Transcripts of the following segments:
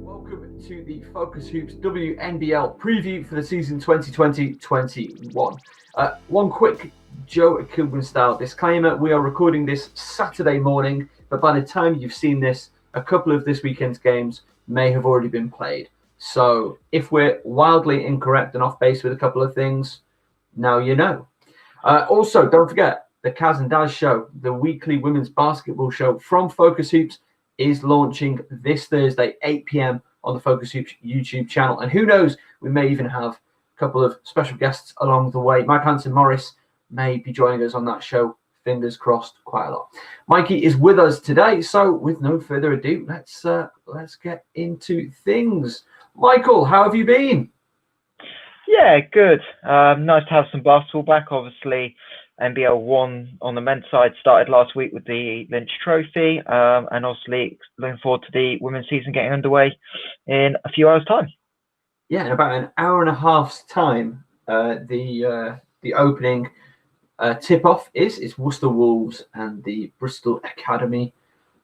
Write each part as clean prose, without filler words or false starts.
Welcome to the Focus Hoops WNBL preview for the season 2020-21. One quick Joe Kilburn style disclaimer: we are recording this Saturday morning, but by the time you've seen this, a couple of this weekend's games may have already been played. So if we're wildly incorrect and off base with a couple of things, now you know. Also, don't forget, the Kaz and Daz show, the weekly women's basketball show from Focus Hoops, is launching this Thursday, 8 p.m. on the Focus Hoops YouTube channel. And who knows, we may even have a couple of special guests along the way. Mike Hanson-Morris may be joining us on that show. Fingers crossed, quite a lot. Mikey is with us today. So with no further ado, let's get into things. Michael, how have you been? Yeah, good. Nice to have some basketball back. Obviously, NBL 1 on the men's side started last week with the Lynch Trophy, and obviously looking forward to the women's season getting underway in a few hours' time. Yeah, in about an hour and a half's time, the opening tip-off is Worcester Wolves and the Bristol Academy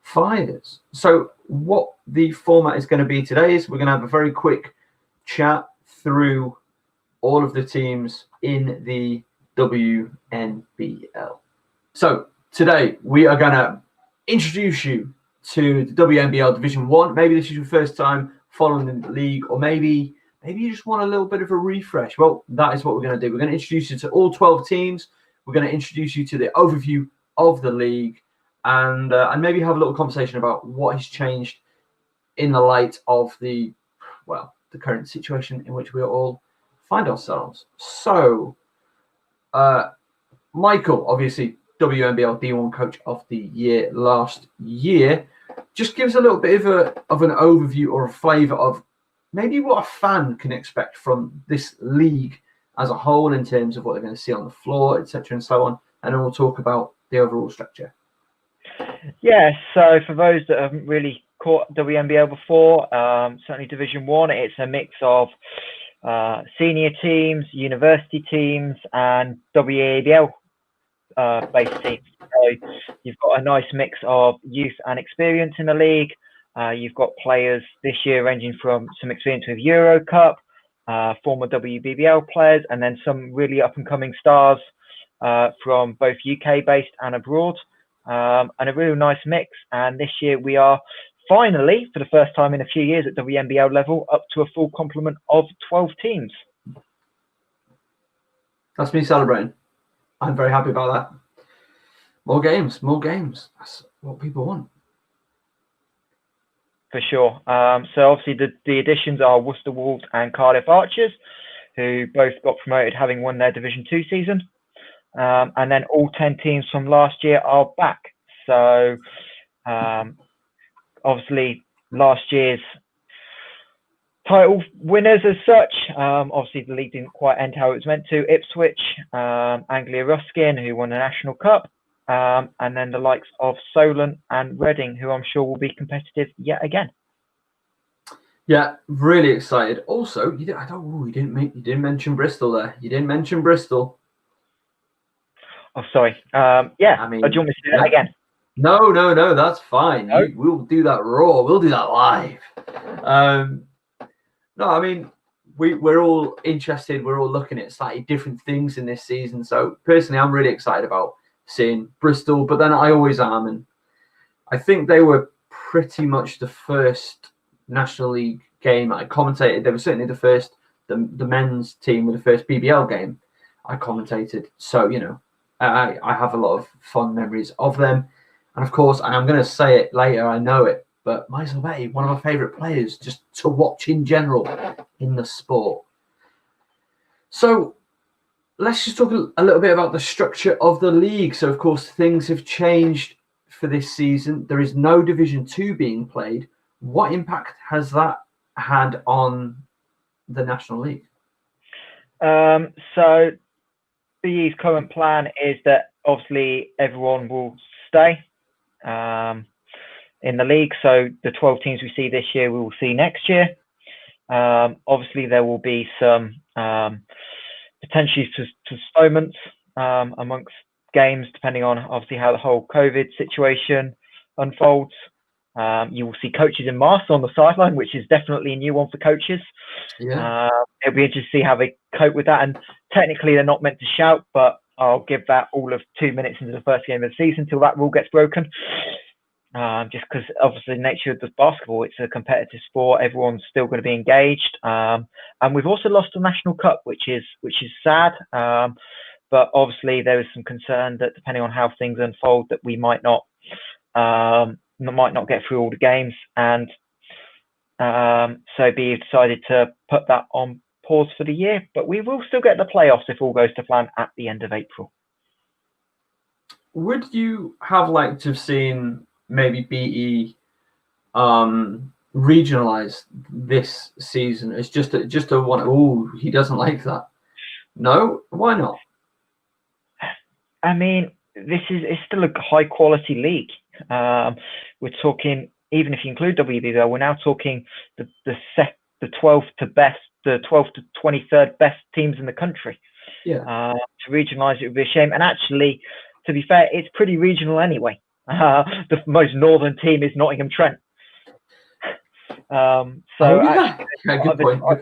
Fires. So what the format is going to be today is we're going to have a very quick chat through all of the teams in the WNBL. So today we are going to introduce you to the WNBL Division 1. Maybe this is your first time following the league, or maybe you just want a little bit of a refresh. Well, that is what we're going to do. We're going to introduce you to all 12 teams. We're going to introduce you to the overview of the league, and maybe have a little conversation about what has changed in the light of the current situation in which we all find ourselves. So, Michael, obviously WNBL D1 Coach of the Year last year, just gives a little bit of an overview or a flavour of maybe what a fan can expect from this league as a whole in terms of what they're going to see on the floor, etc., and so on. And then we'll talk about the overall structure. Yeah, so for those that haven't really caught WNBL before, certainly Division 1, it's a mix of senior teams, university teams, and WNBL based teams. So you've got a nice mix of youth and experience in the league. You've got players this year ranging from some experience with Euro Cup, former WBBL players, and then some really up-and-coming stars from both UK-based and abroad, and a really nice mix. And this year we are finally, for the first time in a few years at WNBL level, up to a full complement of 12 teams. That's me celebrating. I'm very happy about that. More games. That's what people want. For sure. So obviously the additions are Worcester Wolves and Cardiff Archers, who both got promoted having won their Division 2 season. And then all 10 teams from last year are back. So obviously last year's title winners as such, obviously the league didn't quite end how it was meant to. Ipswich, Anglia Ruskin, who won the National Cup, and then the likes of Solent and Reading, who I'm sure will be competitive yet again. Yeah, really excited. Also, you didn't mention Bristol there. You didn't mention Bristol. Oh, sorry. Yeah. I mean, do you want me to do that again? No, that's fine. No? We'll do that raw. We'll do that live. No, I mean, we're all interested. We're all looking at slightly different things in this season. So personally, I'm really excited about seeing Bristol, but then I always am. And I think they were pretty much the first National League game I commentated. They were certainly the men's team with the first BBL game I commentated. So, you know, I have a lot of fond memories of them. And of course, and I'm going to say it later, I know it, but Maisel Betty, one of my favourite players just to watch in general in the sport. So let's just talk a little bit about the structure of the league. So, of course, things have changed for this season. There is no Division 2 being played. What impact has that had on the National League? So BE's current plan is that obviously everyone will stay in the league. So the 12 teams we see this year, we will see next year. Obviously, there will be some potentially postponements amongst games, depending on obviously how the whole COVID situation unfolds. You will see coaches in masks on the sideline, which is definitely a new one for coaches. Yeah. It'll be interesting to see how they cope with that. And technically, they're not meant to shout, but I'll give that all of 2 minutes into the first game of the season till that rule gets broken. Just because obviously the nature of the basketball, it's a competitive sport. Everyone's still going to be engaged. And we've also lost the National Cup, which is sad. But obviously there is some concern that depending on how things unfold, that we might not get through all the games, and so be decided to put that on pause for the year. But we will still get the playoffs if all goes to plan at the end of April. Would you have liked to have seen maybe BE regionalize this season? It's just a one. Oh, he doesn't like that. No, why not? I mean, it's still a high quality league. We're talking, even if you include WBL, we're now talking the 12th to 23rd best teams in the country. Yeah. To regionalise it would be a shame. And actually, to be fair, it's pretty regional anyway. The most northern team is Nottingham Trent. Good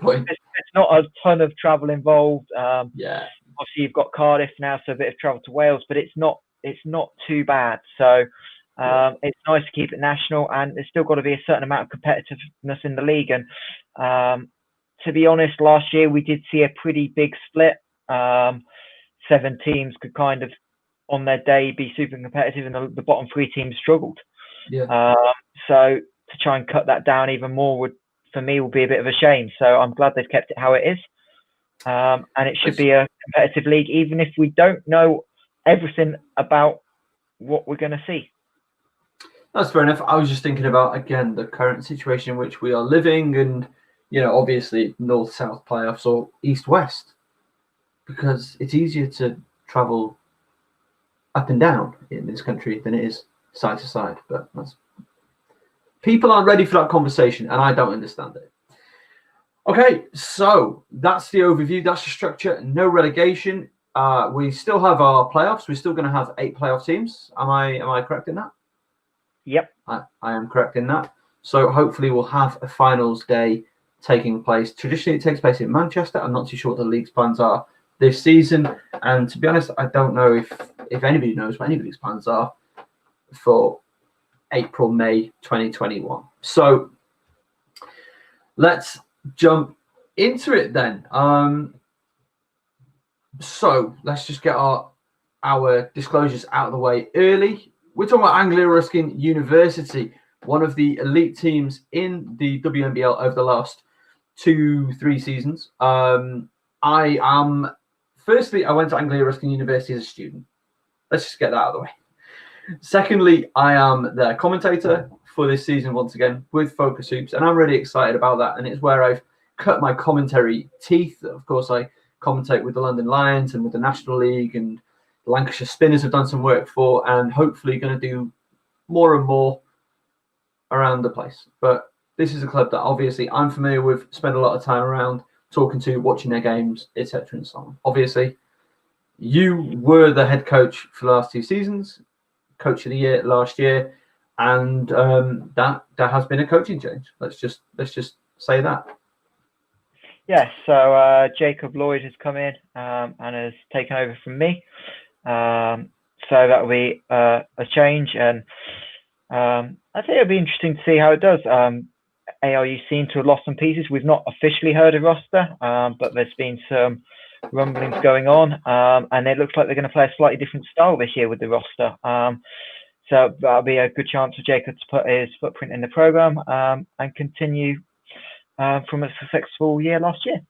point. It's not a ton of travel involved. Yeah. Obviously, you've got Cardiff now, so a bit of travel to Wales, but it's not too bad. So it's nice to keep it national, and there's still got to be a certain amount of competitiveness in the league. And to be honest, last year we did see a pretty big split. 7 teams could kind of, on their day, be super competitive, and the bottom 3 teams struggled. Yeah. So to try and cut that down even more would be a bit of a shame. So I'm glad they've kept it how it is. And it should be a competitive league, even if we don't know everything about what we're going to see. That's fair enough. I was just thinking about, again, the current situation in which we are living, and, obviously north-south playoffs or east-west, because it's easier to travel up and down in this country than it is side to side. But people aren't ready for that conversation, and I don't understand it. Okay, so that's the overview. That's the structure. No relegation. We still have our playoffs. We're still going to have 8 playoff teams. Am I correct in that? Yep. I am correct in that. So hopefully we'll have a finals day taking place. Traditionally, it takes place in Manchester. I'm not too sure what the league's plans are this season. And to be honest, I don't know if anybody knows what anybody's plans are for April, May 2021. So let's jump into it then. So let's just get our disclosures out of the way early. We're talking about Anglia Ruskin University, one of the elite teams in the WNBL over the last 2-3 seasons. Firstly, I went to Anglia Ruskin University as a student. Let's just get that out of the way. Secondly, I am their commentator for this season once again with FocusHoops, and I'm really excited about that. And it's where I've cut my commentary teeth. Of course, I commentate with the London Lions and with the National League, and the Lancashire Spinners have done some work for, and hopefully going to do more and more around the place. But this is a club that obviously I'm familiar with, spend a lot of time around, talking to, watching their games, etc. and so on. Obviously, you were the head coach for the last 2 seasons, coach of the year last year, and that has been a coaching change. Let's just say that. Yes, so Jacob Lloyd has come in and has taken over from me. So that will be a change, and I think it'll be interesting to see how it does. ARU seem to have lost some pieces. We've not officially heard a roster, but there's been some rumblings going on, and it looks like they're going to play a slightly different style this year with the roster. So that'll be a good chance for Jacob to put his footprint in the program and continue from a successful year last year.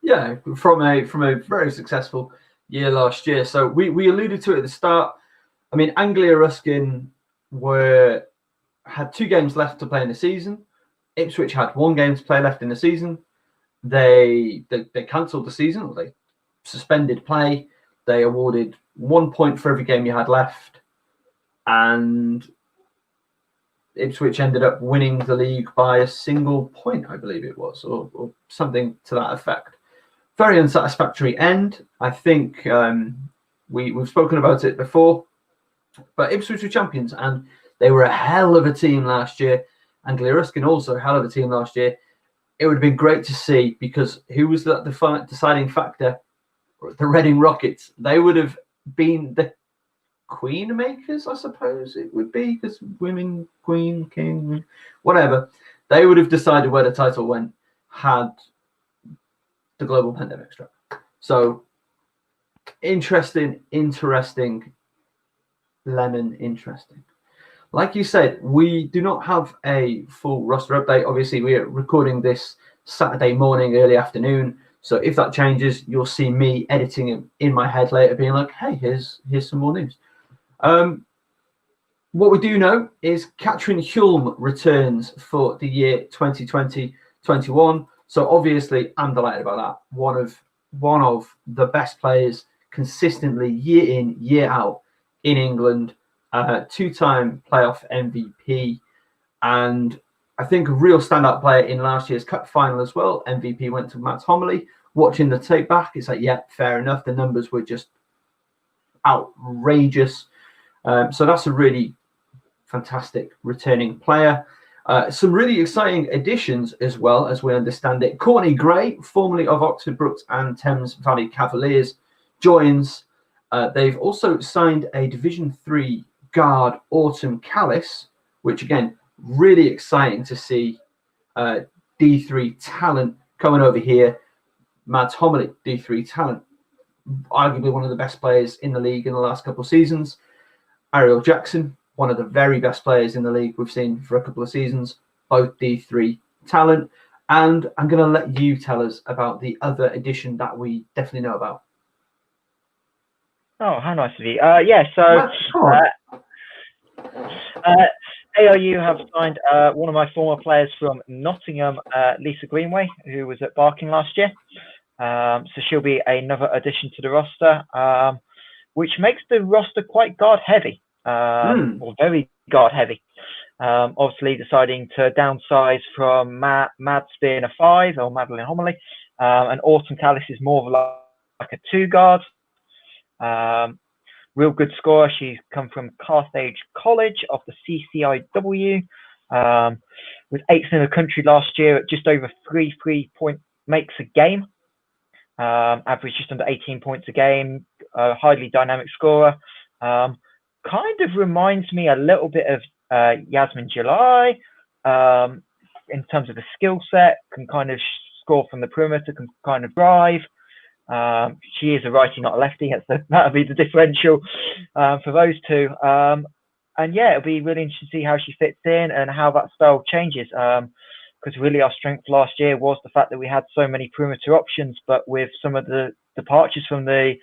Yeah, from a very successful year last year. So we alluded to it at the start. I mean, Anglia Ruskin had 2 games left to play in the season. Ipswich had 1 game to play left in the season. They cancelled the season, or they suspended play. They awarded 1 point for every game you had left, and Ipswich ended up winning the league by a single point, I believe it was, or something to that effect. Very unsatisfactory end. I think We've spoken about it before, but Ipswich were champions, and they were a hell of a team last year. Anglia Ruskin also a hell of a team last year. It would have been great to see, because who was the deciding factor? The Reading Rockets. They would have been the queen makers, I suppose it would be, because women, queen, king, whatever. They would have decided where the title went had the global pandemic struck. So interesting, lemon, interesting. Like you said, we do not have a full roster update. Obviously, we are recording this Saturday morning, early afternoon. So if that changes, you'll see me editing it in my head later, being like, hey, here's some more news. What we do know is Katrin Hulme returns for the year 2020-21. So obviously, I'm delighted about that. One of the best players consistently year in, year out in England. Two-time playoff MVP, and I think a real standout player in last year's cup final as well. MVP went to Matt Homily. Watching the tape back, it's like, yeah, fair enough. The numbers were just outrageous. So that's a really fantastic returning player. Some really exciting additions as well, as we understand it. Courtney Gray, formerly of Oxford Brookes and Thames Valley Cavaliers, joins. They've also signed a Division 3 guard, Autumn Callis, which again, really exciting to see D3 talent coming over here. Mads Homily, D3 talent, arguably one of the best players in the league in the last couple of seasons. Ariel Jackson, one of the very best players in the league we've seen for a couple of seasons, both D3 talent. And I'm going to let you tell us about the other addition that we definitely know about. Oh, how nice of you. ARU have signed one of my former players from Nottingham, Lisa Greenway, who was at Barking last year. So she'll be another addition to the roster, which makes the roster quite guard heavy, or very guard heavy. Obviously deciding to downsize from Mads being a 5, or Madeline Homily, and Autumn Callis is more of like a 2 guard. Real good scorer. She's come from Carthage College of the CCIW, with 8th in the country last year at just over 3 3-point makes a game. Average just under 18 points a game. Highly dynamic scorer. Kind of reminds me a little bit of Yasmin July in terms of the skill set. Can kind of score from the perimeter. Can kind of drive. She is a righty, not a lefty. That'll be the differential for those two. And yeah, it'll be really interesting to see how she fits in and how that style changes. Because really our strength last year was the fact that we had so many perimeter options, but with some of the departures from the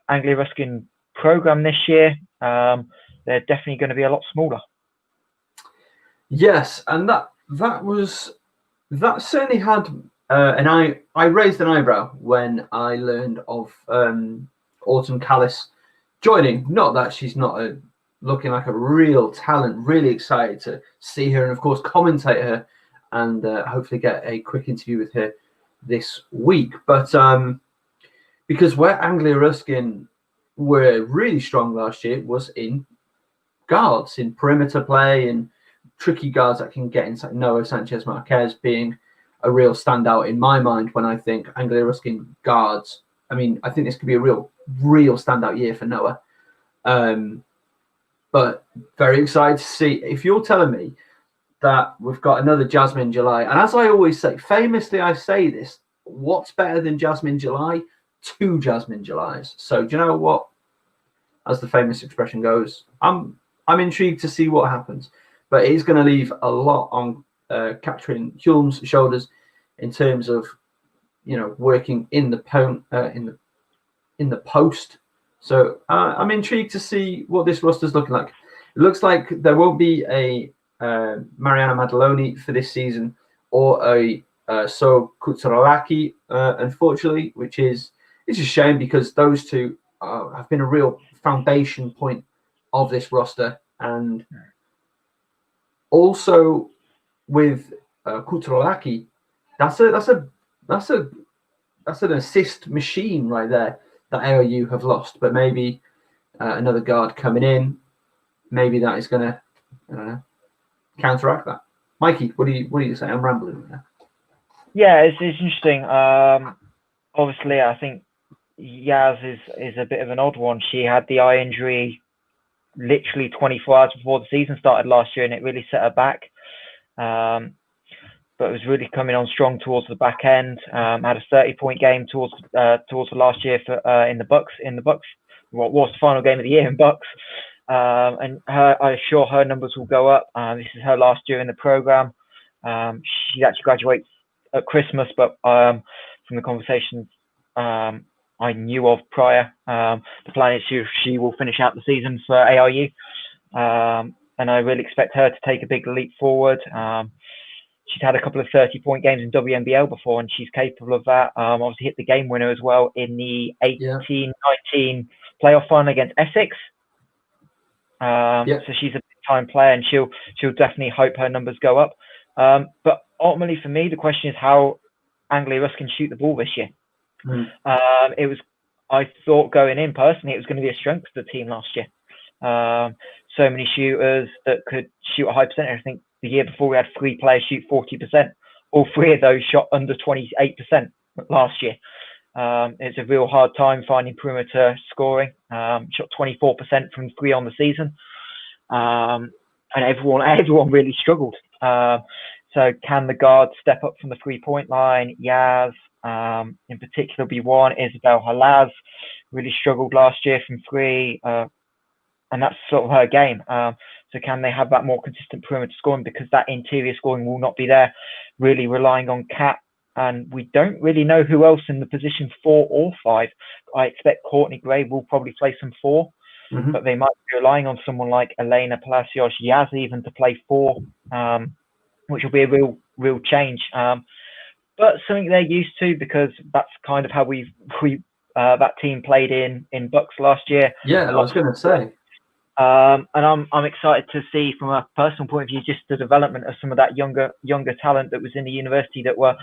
Anglia Ruskin program this year, they're definitely going to be a lot smaller. Yes, and that certainly had and I raised an eyebrow when I learned of Autumn Callis joining. Not that she's not looking like a real talent. Really excited to see her and of course commentate her and hopefully get a quick interview with her this week. But because where Anglia Ruskin were really strong last year was in guards, in perimeter play, and tricky guards that can get inside. Noah Sanchez Marquez being a real standout in my mind when I think Anglia Ruskin guards. I mean, I think this could be a real standout year for Noah. But very excited to see. If you're telling me that we've got another Jasmine July, and as I always say, famously I say this, what's better than Jasmine July? 2 Jasmine Julys. So do you know what? As the famous expression goes, I'm intrigued to see what happens. But it is going to leave a lot on Katrin Hulme's shoulders in terms of, working in the in the post. So I'm intrigued to see what this roster's looking like. It looks like there won't be a Mariana Madaloni for this season or a So Kutsaralaki, unfortunately, which is a shame because those two have been a real foundation point of this roster. And also with Kutsaralaki, that's an assist machine right there. that ARU have lost, but maybe another guard coming in, maybe that is going to counteract that. Mikey, what do you say? I'm rambling right now. Yeah, it's interesting. Obviously, I think Yaz is a bit of an odd one. She had the eye injury literally 24 hours before the season started last year, and it really set her back. But it was really coming on strong towards the back end. Had a 30-point game towards the last year for in the Bucks. What was the final game of the year in Bucks? And I'm sure her numbers will go up. This is her last year in the program. She actually graduates at Christmas, but from the conversations I knew of prior, the plan is she will finish out the season for ARU, and I really expect her to take a big leap forward. She's had a couple of 30-point games in WNBL before, and she's capable of that. Obviously hit the game winner as well in the 18-19 playoff final against Essex. So she's a big-time player, and she'll definitely hope her numbers go up. But ultimately, for me, the question is how Anglia Ruskin shoot the ball this year. I thought going in personally, it was going to be a strength of the team last year. So many shooters that could shoot a high percentage. I think the year before we had 3 players shoot 40%. All 3 of those shot under 28% last year. It's a real hard time finding perimeter scoring. Shot 24% from 3 on the season, and everyone really struggled. So can the guards step up from the 3-point line? Yaz, in particular, be one. Isabel Halaz really struggled last year from 3, and that's sort of her game. So can they have that more consistent perimeter scoring, because that interior scoring will not be there, really relying on Kat. And we don't really know who else in the position 4 or 5. I expect Courtney Gray will probably play some 4, but they might be relying on someone like Elena Palacios, Yaz even, to play 4, which will be a real change. But something they're used to, because that's kind of how that team played in Bucks last year. Yeah, I was going to say. And I'm excited to see, from a personal point of view, just the development of some of that younger talent that was in the university that were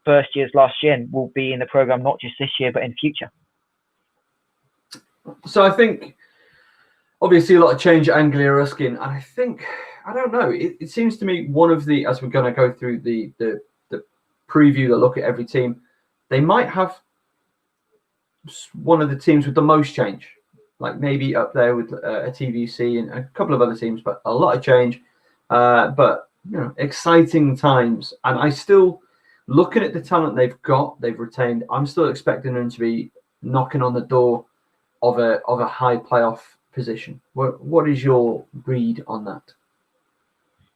first years last year and will be in the program not just this year but in future. So I think obviously a lot of change at Anglia Ruskin, and I don't know, it seems to me one of the, as we're going to go through the preview, the look at every team, they might have one of the teams with the most change. Like maybe up there with a TVC and a couple of other teams, but a lot of change. But exciting times. And I still, looking at the talent they've retained, I'm still expecting them to be knocking on the door of a high playoff position. What is your read on that?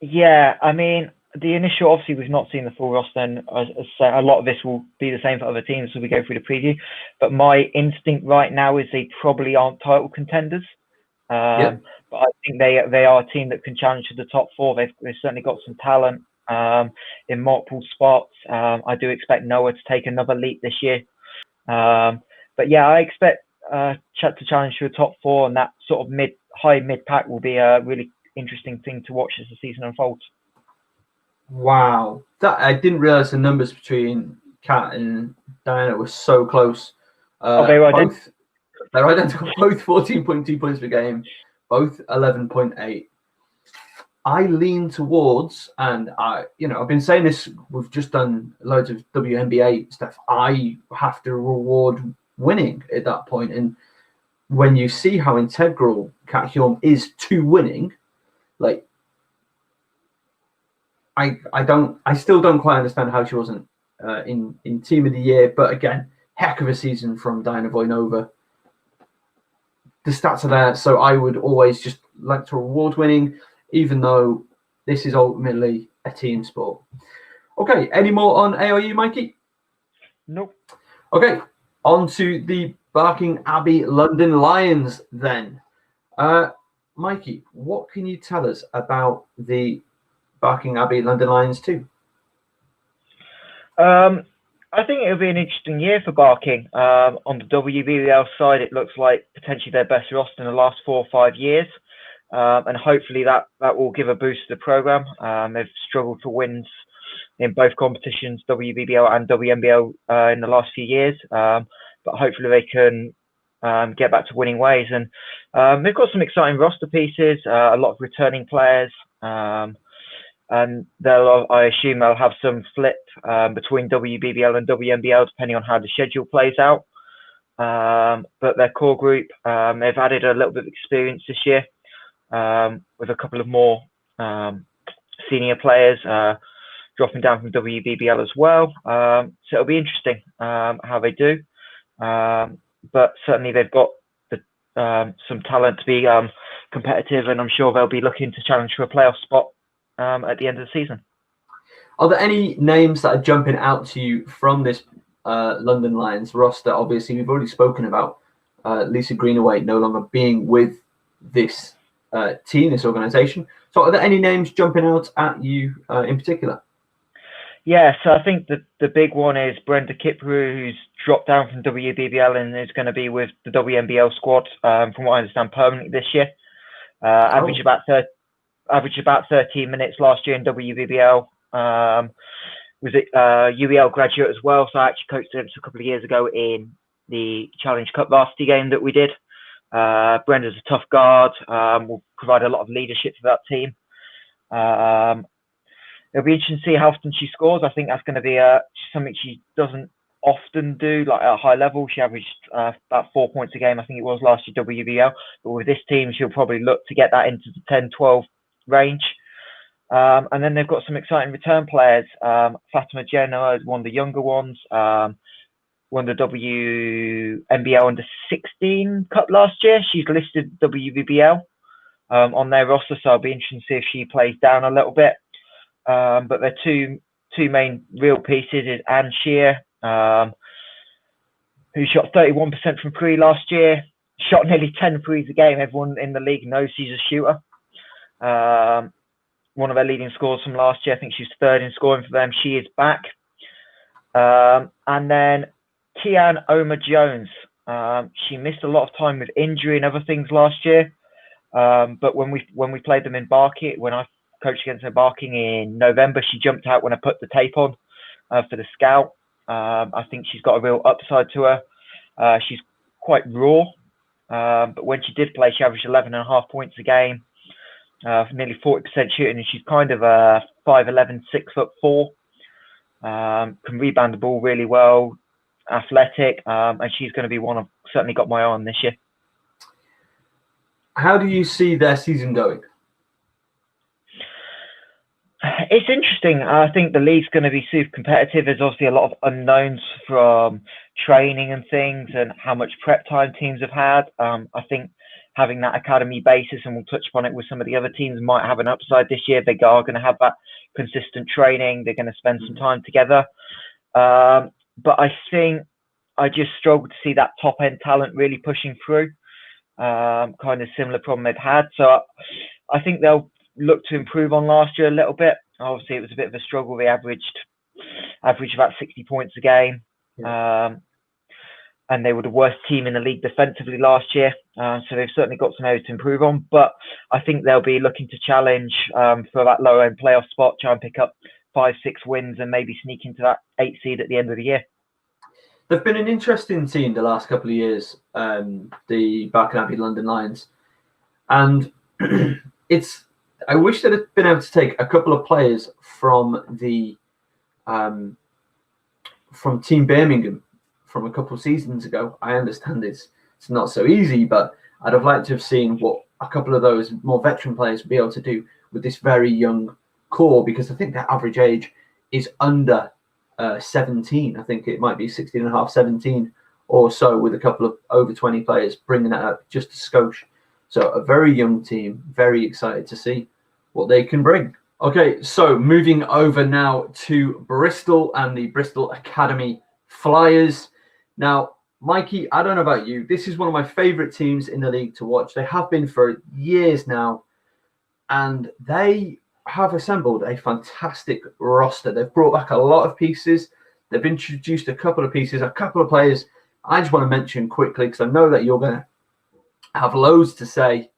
Yeah, I mean, the initial, obviously, we've not seen the full roster, and a lot of this will be the same for other teams as we go through the preview. But my instinct right now is they probably aren't title contenders. But I think they are a team that can challenge to the top 4. They've certainly got some talent in multiple spots. I do expect Noah to take another leap this year. But yeah, I expect Chat to challenge to a top 4, and that sort of high mid pack will be a really interesting thing to watch as the season unfolds. Wow, that I didn't realize the numbers between Kat and Diana were so close. They were identical. They're identical. Both 14.2 points per game, both 11.8. I lean towards, and I've been saying this. We've just done loads of WNBA stuff. I have to reward winning at that point, and when you see how integral Kat Hjorm is to winning, like. I still don't quite understand how she wasn't in Team of the Year, but again, heck of a season from Diana Voinova. The stats are there, so I would always just like to reward winning, even though this is ultimately a team sport. Okay, any more on ARU, Mikey? Nope. Okay, on to the Barking Abbey London Lions then. Mikey, what can you tell us about the Barking Abbey London Lions 2? I think it'll be an interesting year for Barking. On the WBL side, it looks like potentially their best roster in the last 4 or 5 years. And hopefully that will give a boost to the program. They've struggled for wins in both competitions, WBBL and WNBL, in the last few years. but hopefully they can get back to winning ways. And they've got some exciting roster pieces, a lot of returning players, and I assume they'll have some flip between WBBL and WNBL depending on how the schedule plays out. But their core group, they've added a little bit of experience this year with a couple of more senior players dropping down from WBBL as well. So it'll be interesting how they do. But certainly they've got some talent to be competitive, and I'm sure they'll be looking to challenge for a playoff spot at the end of the season. Are there any names that are jumping out to you from this London Lions roster? Obviously, we've already spoken about Lisa Greenaway no longer being with this team, this organisation. So are there any names jumping out at you in particular? Yeah, so I think the big one is Brenda Kipru, who's dropped down from WBBL and is going to be with the WNBL squad, from what I understand, permanently this year. Averaged about 13 minutes last year in WBBL. Was it UEL graduate as well, so I actually coached her a couple of years ago in the Challenge Cup varsity game that we did. Brenda's a tough guard, will provide a lot of leadership for that team. It'll be interesting to see how often she scores. I think that's going to be something she doesn't often do, like at a high level. She averaged about 4 points a game, I think it was last year WBL. But with this team, she'll probably look to get that into the 10-12 range. And then they've got some exciting return players. Fatima Jenna is one of the younger ones. Won the WNBL under 16 Cup last year. She's listed WBBL on their roster, so I'll be interested to see if she plays down a little bit. But their two main real pieces is Anne Shear, who shot 31% from three last year, shot nearly 10 threes a game. Everyone in the league knows she's a shooter. One of their leading scorers from last year. I think she's third in scoring for them. She is back. And then Tian Oma-Jones. She missed a lot of time with injury and other things last year. But when we played them in Barking, when I coached against her Barking in November, she jumped out when I put the tape on for the scout. I think she's got a real upside to her. She's quite raw, but when she did play, she averaged 11.5 points a game, nearly 40% shooting, and she's kind of a 5'11", 6'4". Can rebound the ball really well, athletic, and she's going to be one I've certainly got my eye on this year. How do you see their season going? It's interesting. I think the league's going to be super competitive. There's obviously a lot of unknowns from training and things and how much prep time teams have had. I think having that academy basis, and we'll touch upon it with some of the other teams, might have an upside this year. They are going to have that consistent training. They're going to spend some time together. But I think I just struggle to see that top-end talent really pushing through. Kind of similar problem they've had. So I think they'll look to improve on last year a little bit. Obviously, it was a bit of a struggle. They averaged about 60 points a game. Yeah. And they were the worst team in the league defensively last year. So they've certainly got some areas to improve on. But I think they'll be looking to challenge for that lower-end playoff spot, try and pick up 5-6 wins and maybe sneak into that 8 seed at the end of the year. They've been an interesting team the last couple of years, the Barking Abbey London Lions. And I wish they'd have been able to take a couple of players from the from Team Birmingham from a couple of seasons ago. I understand it's not so easy, but I'd have liked to have seen what a couple of those more veteran players would be able to do with this very young core, because I think their average age is under 17. I think it might be 16 and a half, 17 or so, with a couple of over 20 players bringing that up just a skosh. So a very young team, very excited to see what they can bring. Okay, so moving over now to Bristol and the Bristol Academy Flyers. Now, Mikey, I don't know about you, this is one of my favourite teams in the league to watch. They have been for years now, and they have assembled a fantastic roster. They've brought back a lot of pieces. They've introduced a couple of pieces, a couple of players I just want to mention quickly, because I know that you're going to have loads to say.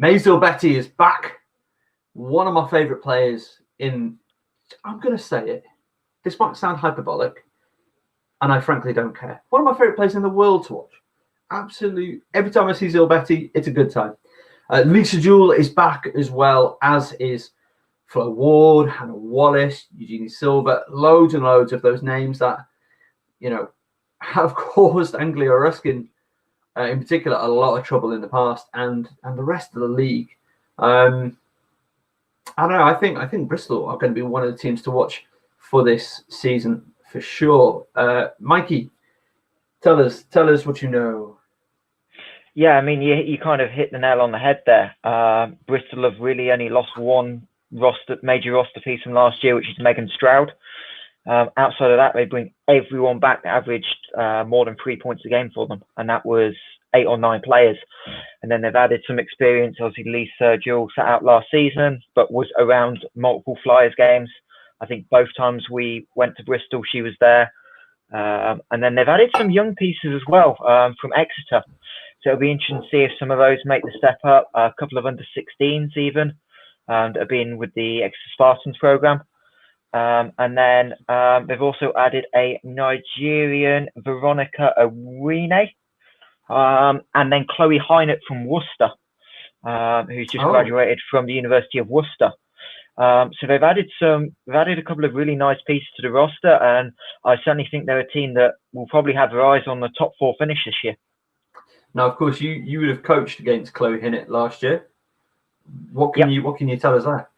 Maisel Betty is back. One of my favourite players in, I'm going to say it, this might sound hyperbolic, and I frankly don't care. One of my favourite players in the world to watch. Absolute. Every time I see Zil Betty, it's a good time. Lisa Jewell is back as well, as is Flo Ward, Hannah Wallace, Eugenie Silver, loads and loads of those names that, have caused Anglia Ruskin, in particular, a lot of trouble in the past, and the rest of the league. I don't know. I think Bristol are going to be one of the teams to watch for this season for sure. Mikey, tell us what you know. Yeah, I mean, you kind of hit the nail on the head there. Bristol have really only lost one major roster piece from last year, which is Megan Stroud. Outside of that, they bring everyone back that averaged more than 3 points a game for them, and that was 8 or 9 players. And then they've added some experience. Obviously, Lisa Jewell sat out last season, but was around multiple Flyers games. I think both times we went to Bristol, she was there. And then they've added some young pieces as well from Exeter. So it'll be interesting to see if some of those make the step up. A couple of under-16s even, that have been with the Exeter Spartans program. And then they've also added a Nigerian, Veronica Awine, and then Chloe Hynett from Worcester, who's just graduated from the University of Worcester. So they've added a couple of really nice pieces to the roster, and I certainly think they're a team that will probably have their eyes on the top 4 finish this year. Now, of course, you would have coached against Chloe Hynett last year. What can you tell us there?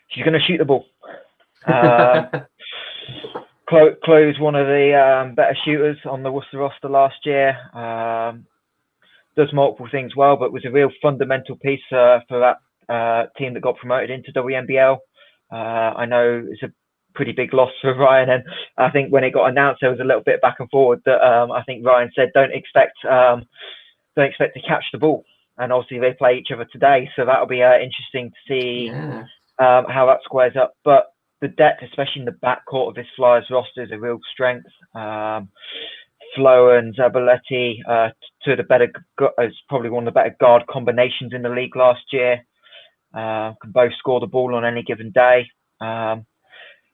She's going to shoot the ball. Chloe's one of the better shooters on the Worcester roster last year. Does multiple things well, but was a real fundamental piece for that team that got promoted into WNBL. I know it's a pretty big loss for Ryan, and I think when it got announced, there was a little bit back and forward. That I think Ryan said, don't expect to catch the ball, and obviously they play each other today, so that'll be interesting to see how that squares up. But the depth, especially in the backcourt of this Flyers roster, is a real strength. Flo and Zabaleti, is probably one of the better guard combinations in the league last year. Can both score the ball on any given day.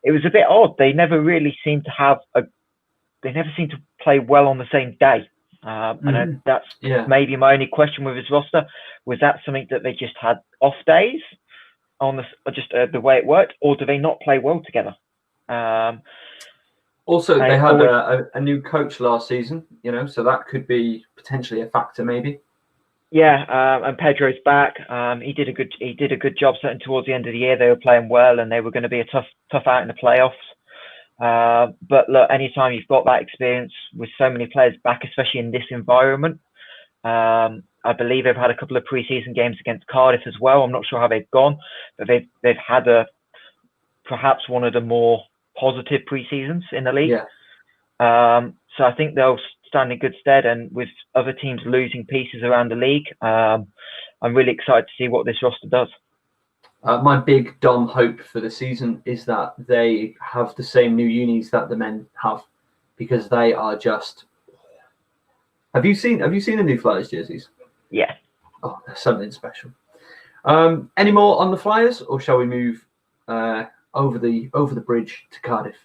It was a bit odd. They never really seemed to play well on the same day. And that's maybe my only question with his roster. Was that something that they just had off days on the way it worked, or do they not play well together? Also, they had a new coach last season, so that could be potentially a factor, maybe. Yeah, and Pedro's back. He did a good job. Certainly towards the end of the year, they were playing well, and they were going to be a tough out in the playoffs. But look, anytime you've got that experience with so many players back, especially in this environment, I believe they've had a couple of preseason games against Cardiff as well. I'm not sure how they've gone, but they've had perhaps one of the more positive preseasons in the league. Yeah. So I think they'll stand in good stead, and with other teams losing pieces around the league, I'm really excited to see what this roster does. My big dumb hope for the season is that they have the same new unis that the men have, because they are just. Have you seen the new Flyers jerseys? Yeah. Oh, there's something special. Any more on the Flyers, or shall we move over the bridge to Cardiff?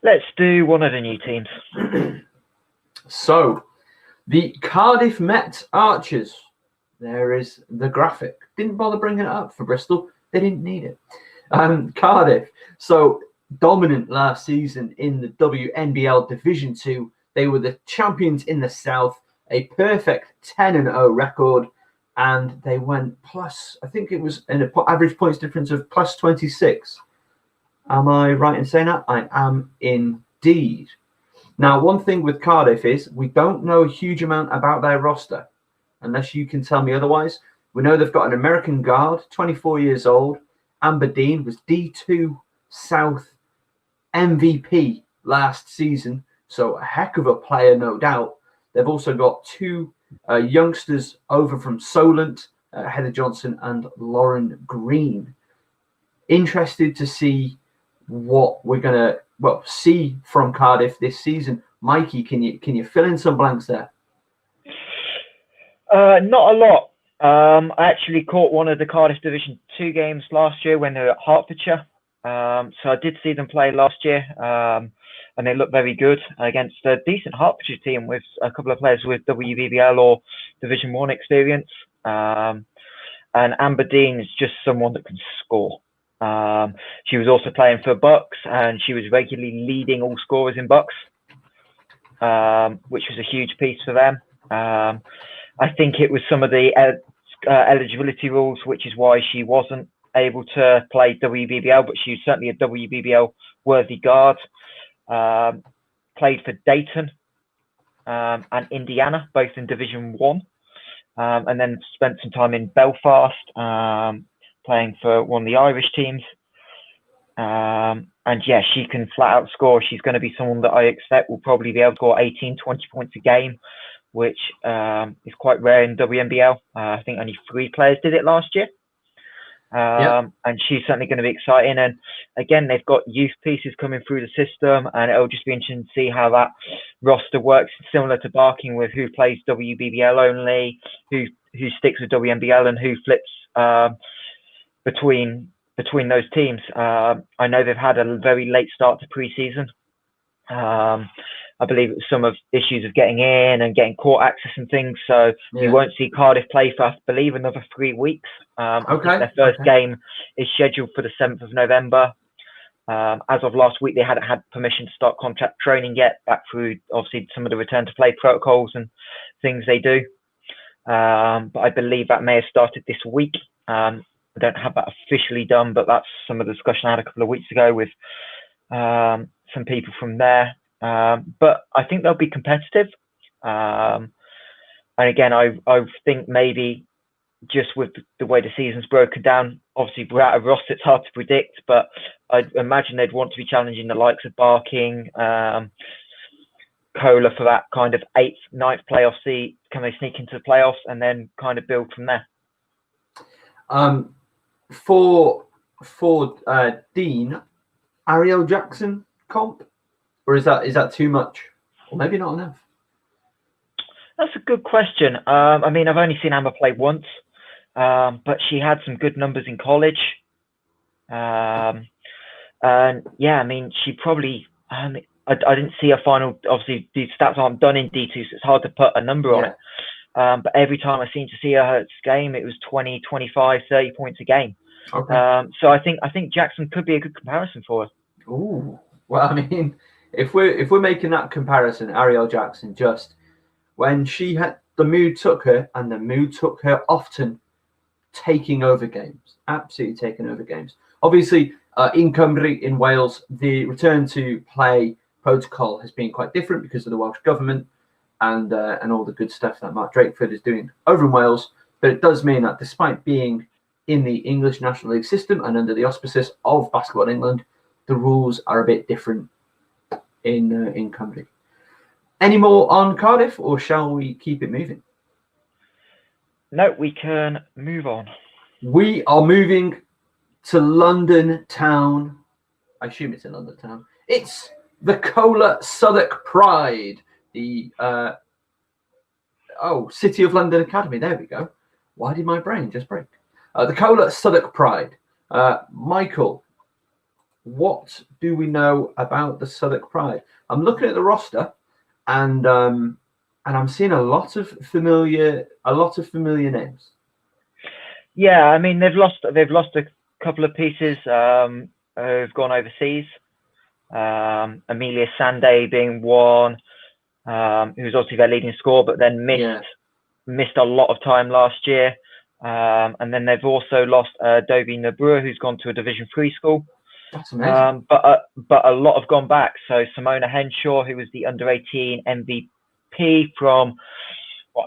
Let's do one of the new teams. So, the Cardiff Met Archers. There is the graphic. Didn't bother bringing it up for Bristol. They didn't need it. Cardiff. So, dominant last season in the WNBL Division 2. They were the champions in the South. A perfect 10-0 record. And they went plus, I think it was an average points difference of plus 26. Am I right in saying that? I am indeed. Now, one thing with Cardiff is we don't know a huge amount about their roster, unless you can tell me otherwise. We know they've got an American guard, 24 years old. Amber Dean was D2 South MVP last season, so a heck of a player, no doubt. They've also got 2 youngsters over from Solent, Heather Johnson and Lauren Green. Interested to see what we're going to see from Cardiff this season. Mikey, can you fill in some blanks there? Not a lot. I actually caught one of the Cardiff Division 2 games last year when they were at Hertfordshire. So I did see them play last year. I and they look very good against a decent Hertfordshire team with a couple of players with WBBL or Division 1 experience. And Amber Dean is just someone that can score. She was also playing for Bucks, and she was regularly leading all scorers in Bucks, which was a huge piece for them. I think it was some of the eligibility rules, which is why she wasn't able to play WBBL, but she's certainly a WBBL worthy guard. Played for Dayton and Indiana, both in Division 1, and then spent some time in Belfast, playing for one of the Irish teams. And yeah, she can flat out score. She's going to be someone that I expect will probably be able to score 18, 20 points a game, which is quite rare in WNBL. I think only 3 players did it last year. And she's certainly going to be exciting. And again, they've got youth pieces coming through the system, and it'll just be interesting to see how that roster works, similar to Barking, with who plays WBBL only, who sticks with WNBL, and who flips between those teams. I know they've had a very late start to pre-season. I believe it was some of issues of getting in and getting court access and things. So you won't see Cardiff play for, I believe, another 3 weeks. I think their first game is scheduled for the 7th of November. As of last week, they hadn't had permission to start contract training yet, back through obviously some of the return to play protocols and things they do. But I believe that may have started this week. I don't have that officially done, but that's some of the discussion I had a couple of weeks ago with some people from there. But I think they'll be competitive. And again, I think maybe just with the way the season's broken down, obviously without a roster, it's hard to predict, but I'd imagine they'd want to be challenging the likes of Barking, Cola for that kind of 8th, 9th playoff seat. Can they sneak into the playoffs and then kind of build from there? For Dean, Ariel Jackson comp, or is that too much, or maybe not enough? That's a good question. I mean, I've only seen Amber play once, but she had some good numbers in college. And yeah, I mean, she probably. I didn't see a final. Obviously, these stats aren't done in D2, so it's hard to put a number on it. But every time I seemed to see her game, it was 20, 25, 30 points a game. Okay. So I think Jackson could be a good comparison for her. Ooh, well, I mean, if we're making that comparison, Ariel Jackson, just when she had the mood took her, and the mood took her often, taking over games, absolutely taking over games. Obviously, in Cymru, in Wales, the return to play protocol has been quite different because of the Welsh government and all the good stuff that Mark Drakeford is doing over in Wales. But it does mean that despite being in the English National League system and under the auspices of Basketball England, the rules are a bit different in Cymru. Any more on Cardiff, or shall we keep it moving? No, we can move on. We are moving to London town. I assume it's in London town. It's the Cola Southwark Pride, the City of London Academy. There we go. Why did my brain just break? The Cola Southwark Pride. Michael, what do we know about the Southwark Pride? I'm looking at the roster, and I'm seeing a lot of familiar names. Yeah, I mean they've lost a couple of pieces who've gone overseas. Amelia Sande being one, who's obviously their leading scorer, but then missed a lot of time last year. And then they've also lost Dobie Nabur, who's gone to a Division 3 school. That's amazing. But a lot have gone back. So Simona Henshaw, who was the under-18 MVP from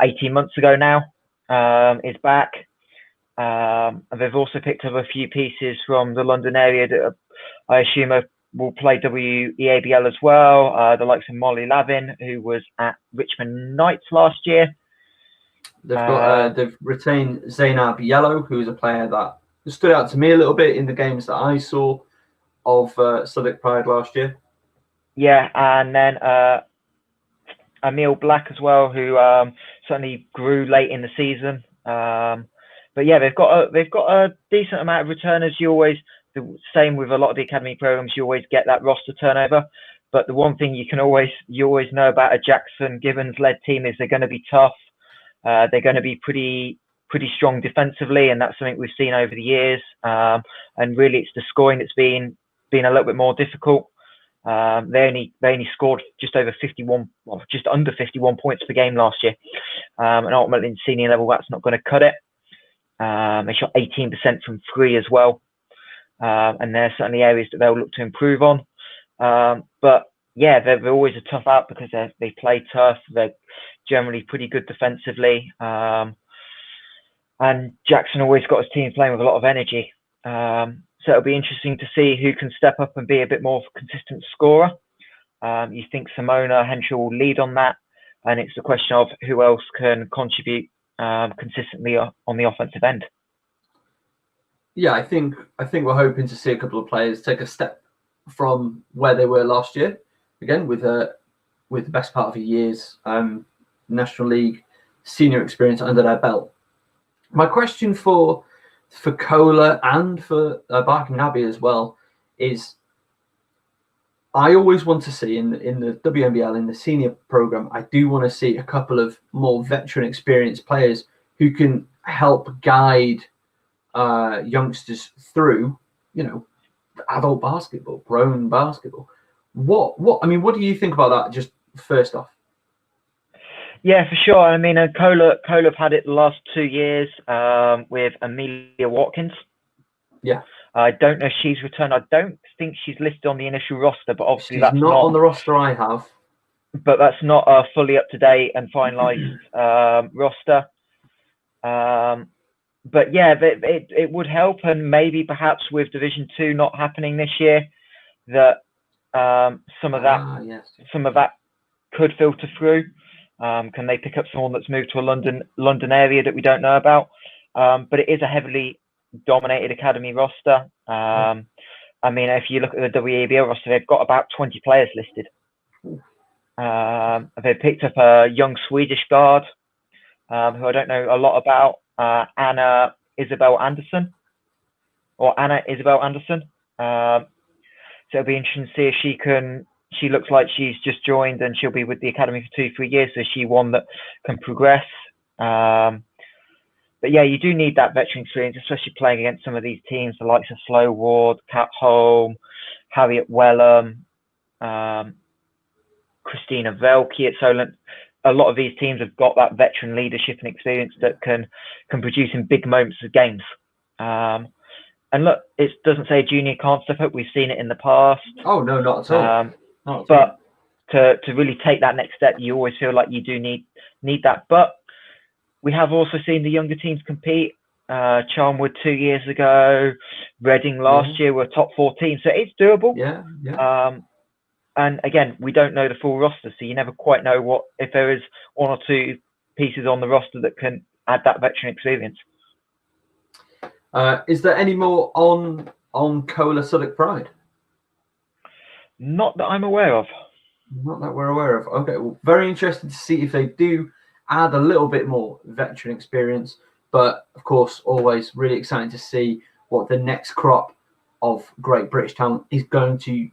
18 months ago now, is back. And they've also picked up a few pieces from the London area that I assume will play WEABL as well. The likes of Molly Lavin, who was at Richmond Knights last year. They've retained Zainab Yellow, who is a player that stood out to me a little bit in the games that I saw of Southwark Pride last year. Yeah, and then Emil Black as well, who certainly grew late in the season. But yeah, they've got a decent amount of returners. You always, the same with a lot of the academy programs, you always get that roster turnover. But the one thing you always know about a Jackson Gibbons-led team is they're going to be tough. They're going to be pretty strong defensively, and that's something we've seen over the years. And really, it's the scoring that's been a little bit more difficult. They only scored just under 51 points per game last year, and ultimately in senior level, that's not going to cut it. They shot 18% from three as well, and there's certainly areas that they'll look to improve on. But yeah, they're always a tough out because they play tough. They're generally pretty good defensively, and Jackson always got his team playing with a lot of energy. So it'll be interesting to see who can step up and be a bit more of a consistent scorer. You think Simona Henshaw will lead on that, and it's the question of who else can contribute consistently on the offensive end. Yeah, I think we're hoping to see a couple of players take a step from where they were last year. Again, with the best part of a year's National League senior experience under their belt. My question for Kohler and for Barking Abbey as well is, I always want to see in the WNBL, in the senior program, I do want to see a couple of more veteran experienced players who can help guide youngsters through, adult basketball, grown basketball. What do you think about that, just first off? Yeah, for sure. I mean, Kohler have had it the last 2 years with Amelia Watkins. Yeah. I don't know if she's returned. I don't think she's listed on the initial roster, but obviously that's not on the roster I have. But that's not a fully up-to-date and finalised roster. But yeah, it would help, and maybe perhaps with Division 2 not happening this year, that some of that could filter through. Can they pick up someone that's moved to a London area that we don't know about? But it is a heavily dominated academy roster. I mean, if you look at the WNBL roster, they've got about 20 players listed. They picked up a young Swedish guard who I don't know a lot about, Anna Isabel Anderson. So it'll be interesting to see if she looks like she's just joined and she'll be with the academy for 2-3 years. So she one that can progress. But yeah, you do need that veteran experience, especially playing against some of these teams, the likes of Flo Ward, Kat Holm, Harriet Wellham, Christina Velke at Solent. A lot of these teams have got that veteran leadership and experience that can produce in big moments of games. And look, it doesn't say junior can't step up. We've seen it in the past. Oh, no, not at all. But to really take that next step, you always feel like you do need that. But we have also seen the younger teams compete. Charnwood 2 years ago, Reading last year were a top 4 team. So it's doable. Yeah. And again, we don't know the full roster, so you never quite know if there is 1 or 2 pieces on the roster that can add that veteran experience. Is there any more on Kohler Southwark Pride? Not that I'm aware of. Not that we're aware of. Okay, well, very interested to see if they do add a little bit more veteran experience. But of course, always really exciting to see what the next crop of great British talent is going to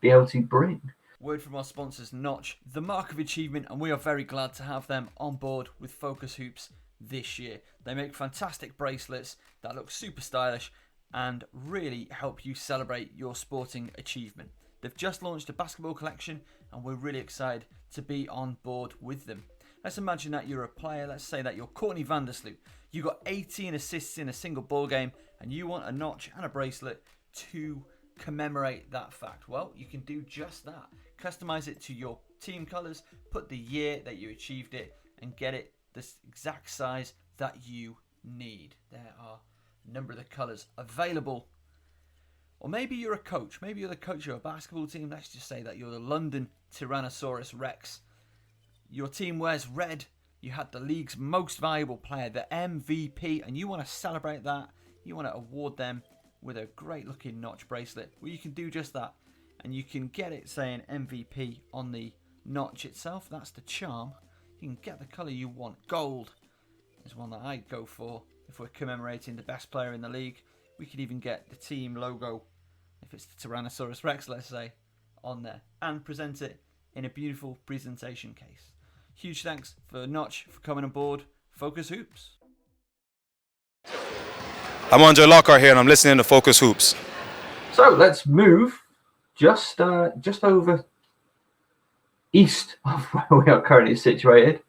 be able to bring. Word from our sponsors, Notch, the mark of achievement, and we are very glad to have them on board with FocusHoops this year. They make fantastic bracelets that look super stylish and really help you celebrate your sporting achievement. They've just launched a basketball collection and we're really excited to be on board with them. Let's imagine that you're a player, let's say that you're Courtney Vandersloot. You got 18 assists in a single ball game and you want a notch and a bracelet to commemorate that fact. Well, you can do just that. Customize it to your team colours, put the year that you achieved it and get it the exact size that you need. There are a number of the colours available. Or maybe you're a coach. Maybe you're the coach of a basketball team. Let's just say that you're the London Tyrannosaurus Rex. Your team wears red. You had the league's most valuable player, the MVP, and you want to celebrate that. You want to award them with a great looking notch bracelet. Well, you can do just that. And you can get it saying MVP on the notch itself. That's the charm. You can get the colour you want. Gold is one that I'd go for if we're commemorating the best player in the league. We could even get the team logo, if it's the Tyrannosaurus Rex, let's say, on there and present it in a beautiful presentation case. Huge thanks for Notch for coming on board Focus Hoops. I'm Andre Lockhart here and I'm listening to Focus Hoops. So let's move just over east of where we are currently situated.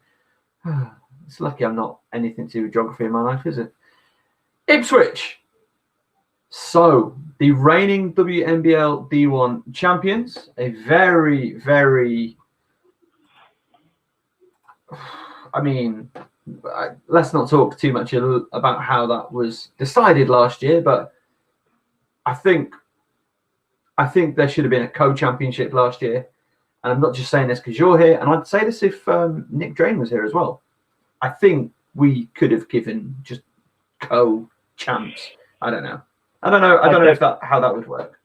It's lucky I'm not anything to do with geography in my life, is it? Ipswich. So the reigning WNBL D1 champions, a very, very, let's not talk too much about how that was decided last year, but I think there should have been a co-championship last year. And I'm not just saying this because you're here, and I'd say this if Nick Drain was here as well. I think we could have given just co-champs. I don't know how that would work.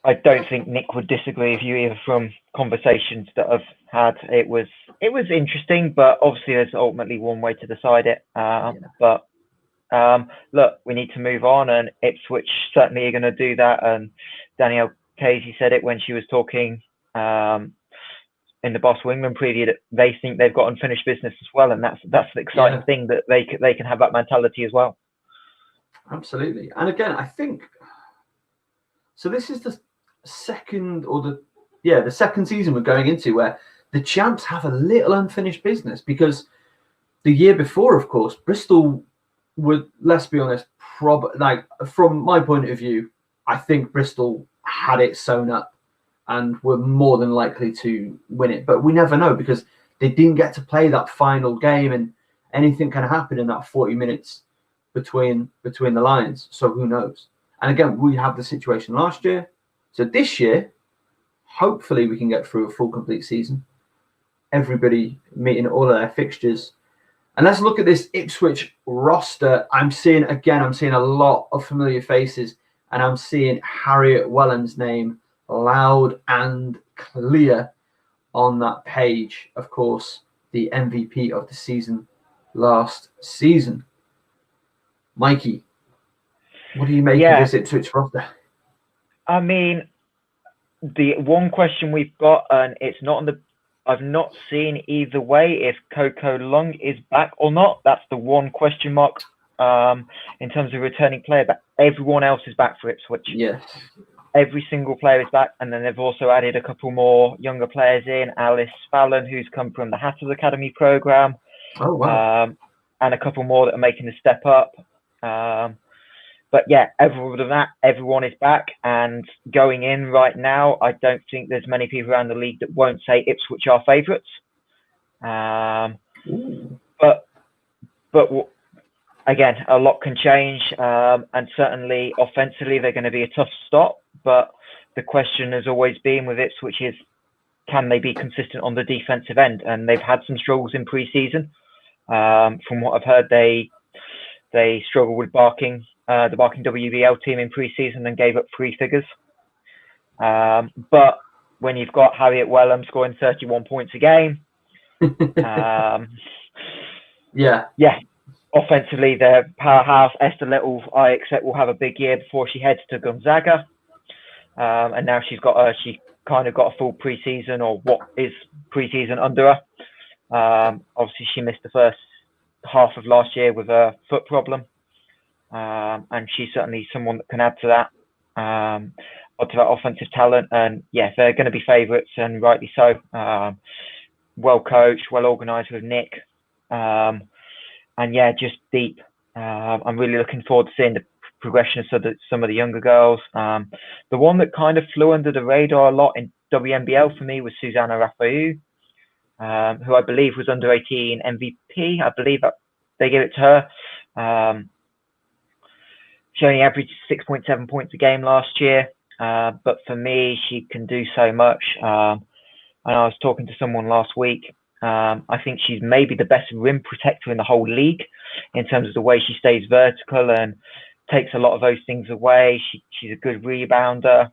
I don't think Nick would disagree with you either from conversations that I've had. It was interesting, but obviously there's ultimately one way to decide it. But look, we need to move on, and Ipswich certainly are going to do that. And Danielle Casey said it when she was talking in the Boss Wingman preview that they think they've got unfinished business as well, and that's the exciting thing, that they can have that mentality as well. Absolutely. And again, I think so. This is the second season we're going into where the champs have a little unfinished business, because the year before, of course, Bristol would, let's be honest, from my point of view, I think Bristol had it sewn up and were more than likely to win it. But we never know, because they didn't get to play that final game, and anything can happen in that 40 minutes between the lines. So who knows? And again, we have the situation last year. So this year, hopefully we can get through a full complete season. Everybody meeting all of their fixtures. And let's look at this Ipswich roster. I'm seeing a lot of familiar faces, and I'm seeing Harriet Welham's name loud and clear on that page. Of course, the MVP of the season last season. Mikey, what do you make of this Ipswich roster? I mean, the one question we've got, and it's not on the, I've not seen either way if Coco Long is back or not. That's the one question mark in terms of returning player, but everyone else is back for Ipswich. Yes. Every single player is back, and then they've also added a couple more younger players in. Alice Fallon, who's come from the Hatters Academy program. Oh, wow. And a couple more that are making the step up. But yeah, other than that, everyone is back, and going in right now, I don't think there's many people around the league that won't say Ipswich are favourites. But again, a lot can change, and certainly offensively, they're going to be a tough stop. But the question has always been with Ipswich is, can they be consistent on the defensive end? And they've had some struggles in pre-season. From what I've heard, they struggled with the Barking WBL team in pre-season and gave up 3 figures. But when you've got Harriet Welham scoring 31 points a game, offensively, their powerhouse. Esther Little, I expect, will have a big year before she heads to Gonzaga. And now she kind of got a full pre-season, or what is pre-season under her. Obviously, she missed the first half of last year with a foot problem. And she's certainly someone that can add to that, offensive talent. And yeah, they're going to be favourites, and rightly so. Well coached, well organised with Nick. And yeah, just deep. I'm really looking forward to seeing the progression of some of the younger girls. The one that kind of flew under the radar a lot in WNBL for me was Susanna Raffaou, who I believe was under 18 MVP. I believe that they gave it to her. She only averaged 6.7 points a game last year. But for me, she can do so much. And I was talking to someone last week. I think she's maybe the best rim protector in the whole league in terms of the way she stays vertical and takes a lot of those things away. She's a good rebounder,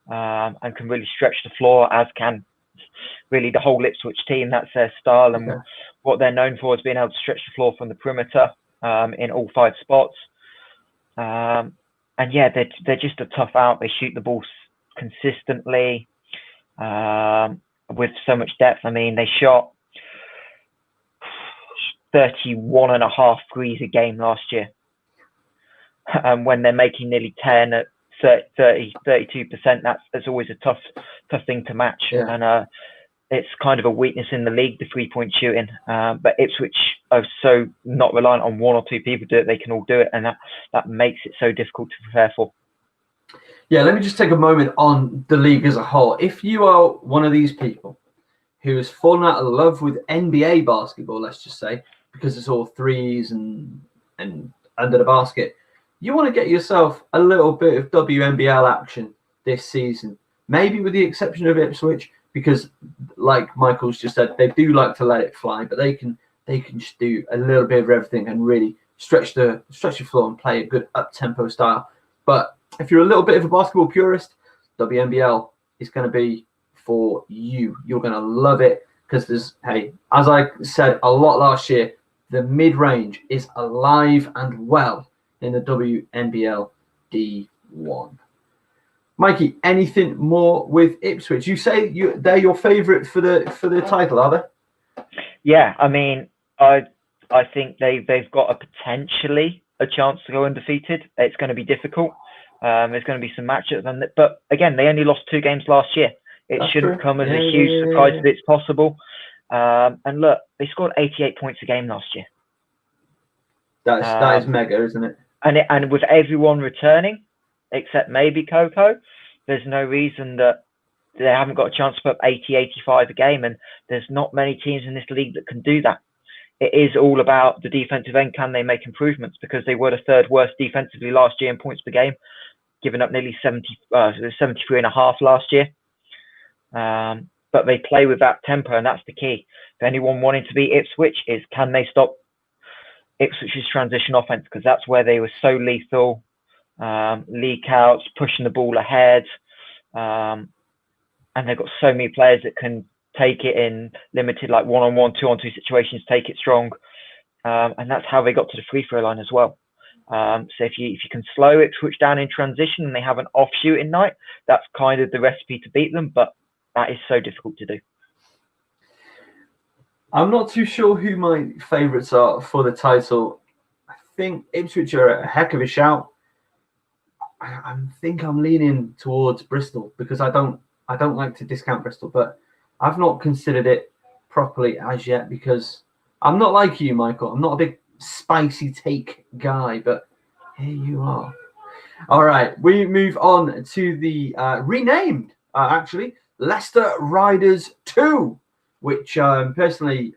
and can really stretch the floor, as can really the whole Ipswich team. That's their style, and what they're known for is being able to stretch the floor from the perimeter in all 5 spots. And yeah, they're just a tough out. They shoot the ball consistently. with so much depth. I mean, they shot 31.5 threes a game last year. When they're making nearly 10 at 32%, that's always a tough thing to match. Yeah. And it's kind of a weakness in the league, the 3-point shooting. But Ipswich are so not reliant on one or two people to do it; they can all do it, and that makes it so difficult to prepare for. Yeah, let me just take a moment on the league as a whole. If you are one of these people who has fallen out of love with NBA basketball, let's just say, because it's all threes and under the basket, you want to get yourself a little bit of WNBL action this season. Maybe with the exception of Ipswich, because like Michael's just said, they do like to let it fly, but they can just do a little bit of everything and really stretch the floor and play a good up-tempo style. But if you're a little bit of a basketball purist, WNBL is going to be for you. You're going to love it because as I said a lot last year, the mid-range is alive and well in the WNBL D1. Mikey, anything more with Ipswich? You say they're your favourite for the title, are they? Yeah, I mean, I think they've got potentially a chance to go undefeated. It's going to be difficult. There's going to be some matchups, but again, they only lost 2 games last year. It shouldn't come as a huge surprise that it's possible. And look, they scored 88 points a game last year. That is mega, isn't it? And with everyone returning, except maybe Coco, there's no reason that they haven't got a chance to put up 80, 85 a game. And there's not many teams in this league that can do that. It is all about the defensive end. Can they make improvements? Because they were the 3rd worst defensively last year in points per game, giving up nearly 73.5 last year. But they play with that tempo, and that's the key. If anyone wanting to beat Ipswich is, can they stop Ipswich's transition offense? Because that's where they were so lethal. Leak outs, pushing the ball ahead. And they've got so many players that can take it in limited, like 1-on-1, 2-on-2 situations, take it strong. And that's how they got to the free throw line as well. So if you can slow Ipswich down in transition and they have an off shooting night, that's kind of the recipe to beat them. But that is so difficult to do. I'm not too sure who my favourites are for the title. I think Ipswich are a heck of a shout. I think I'm leaning towards Bristol because I don't like to discount Bristol, but I've not considered it properly as yet because I'm not like you, Michael. I'm not a big spicy take guy, but here you are. All right, we move on to the renamed, actually, Leicester Riders II, which personally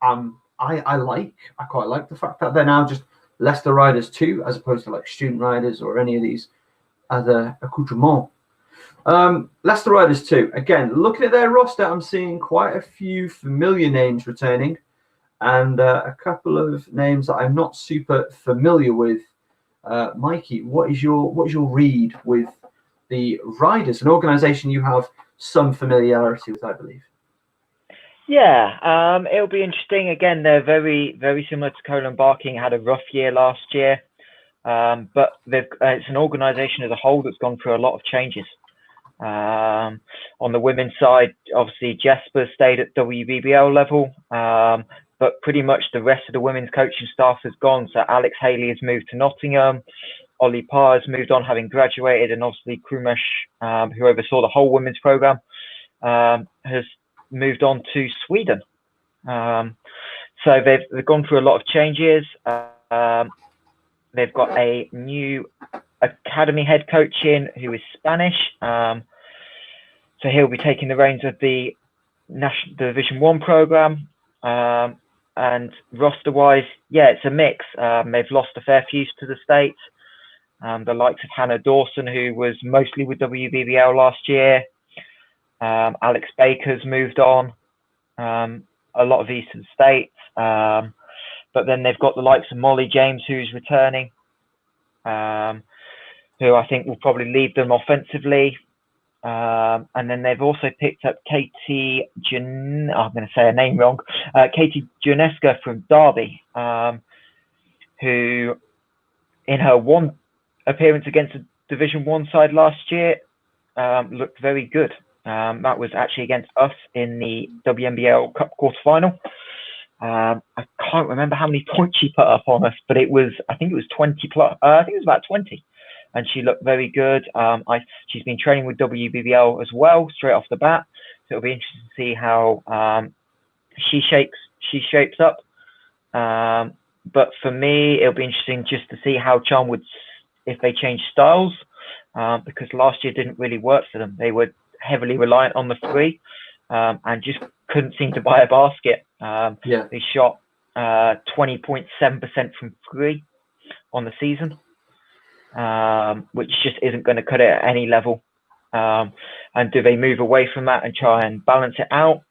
I like. I quite like the fact that they're now just Leicester Riders II as opposed to like Student Riders or any of these other accoutrements. Leicester Riders 2. Again, looking at their roster, I'm seeing quite a few familiar names returning and a couple of names that I'm not super familiar with. Mikey, what is your read with the Riders, an organisation you have some familiarity with, I believe? Yeah, it'll be interesting. Again, they're very, very similar to Colin Barking. Had a rough year last year, but it's an organisation as a whole that's gone through a lot of changes. On the women's side, obviously Jesper stayed at WBBL level, but pretty much the rest of the women's coaching staff has gone. So Alex Haley has moved to Nottingham, Ollie Parr has moved on having graduated, and obviously Krumesh, who oversaw the whole women's programme, has moved on to Sweden. So they've gone through a lot of changes. They've got a new academy head coach in who is Spanish. So he'll be taking the reins of the National Division 1 programme. And roster-wise, yeah, it's a mix. They've lost a fair few to the States. The likes of Hannah Dawson, who was mostly with WBBL last year. Alex Baker's moved on. A lot of these to the States. But then they've got the likes of Molly James, who's returning, who I think will probably lead them offensively. And then they've also picked up Katie I'm going to say her name wrong. Katie Juneska from Derby, who in her one appearance against the Division 1 side last year looked very good. That was actually against us in the WNBL Cup quarterfinal. I can't remember how many points she put up on us, but I think it was 20 plus. I think it was about 20. And she looked very good. She's been training with WBBL as well, straight off the bat. So it'll be interesting to see how she shapes up. But for me, it'll be interesting just to see how Charnwood, if they change styles, because last year didn't really work for them. They were heavily reliant on the three and just couldn't seem to buy a basket. They shot 20.7% from three on the season, which just isn't going to cut it at any level. And do they move away from that and try and balance it out,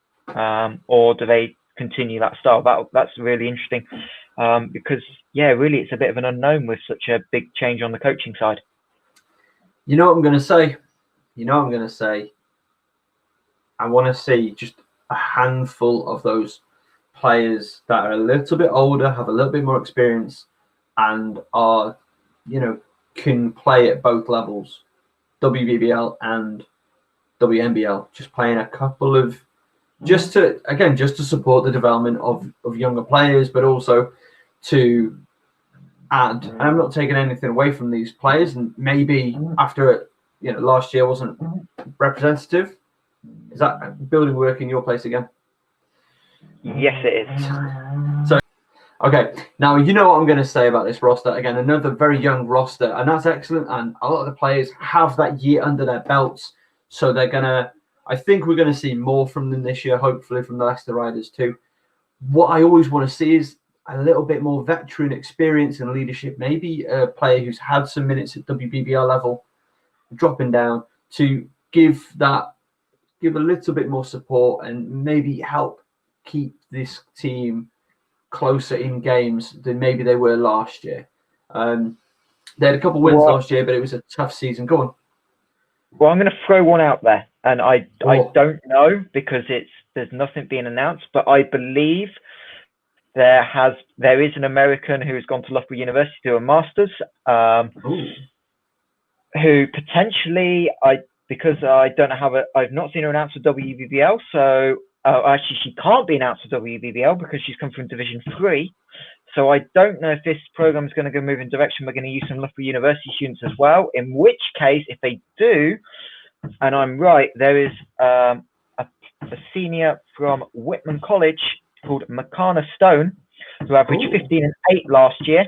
or do they continue that style? That's really interesting, because really it's a bit of an unknown with such a big change on the coaching side. You know what I'm going to say? I want to see just a handful of those players that are a little bit older, have a little bit more experience, and are, can play at both levels, WBBL and WNBL. Just playing a couple of, just to support the development of younger players, but also to add. And I'm not taking anything away from these players, and maybe after last year wasn't representative. Is that building work in your place again? Yes, it is. So, okay. Now, you know what I'm going to say about this roster. Again, another very young roster, and that's excellent. And a lot of the players have that year under their belts. So I think we're going to see more from them this year, hopefully from the Leicester Riders too. What I always want to see is a little bit more veteran experience and leadership. Maybe a player who's had some minutes at WBBL level, dropping down to give a little bit more support and maybe help keep this team closer in games than maybe they were last year. They had a couple of wins last year, but it was a tough season. Go on. Well, I'm going to throw one out there, and I don't know because there's nothing being announced, but I believe there is an American who has gone to Loughborough University to do a master's, who potentially because I don't know I've not seen her announced for WBBL, so actually she can't be announced for WBBL because she's come from Division 3. So I don't know if this program is going to go move in direction. We're going to use some Loughborough University students as well, in which case, if they do, and I'm right, there is a senior from Whitman College called Makana Stone, who averaged 15 and 8 last year.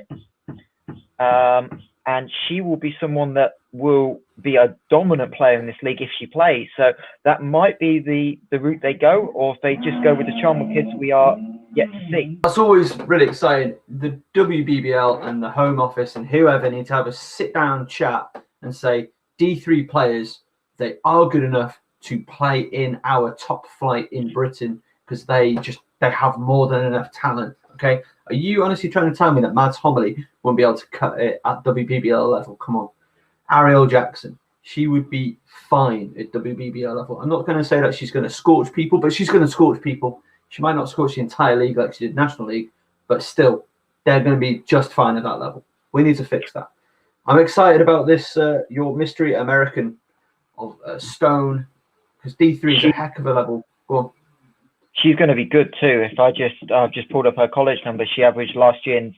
And she will be someone that will be a dominant player in this league if she plays. So that might be the route they go, or if they just go with the Charnwood kids, we are yet to see. That's always really exciting. The WBBL and the Home Office and whoever need to have a sit-down chat and say, D3 players, they are good enough to play in our top flight in Britain because they have more than enough talent. Okay, are you honestly trying to tell me that Mads Homily won't be able to cut it at WBBL level? Come on. Ariel Jackson, she would be fine at WBBL level. I'm not going to say that she's going to scorch people, but she's going to scorch people. She might not scorch the entire league like she did National League, but still, they're going to be just fine at that level. We need to fix that. I'm excited about this, your mystery American of Stone, because D3 is a heck of a level. Go on. She's going to be good too. If I've just pulled up her college number, she averaged last year in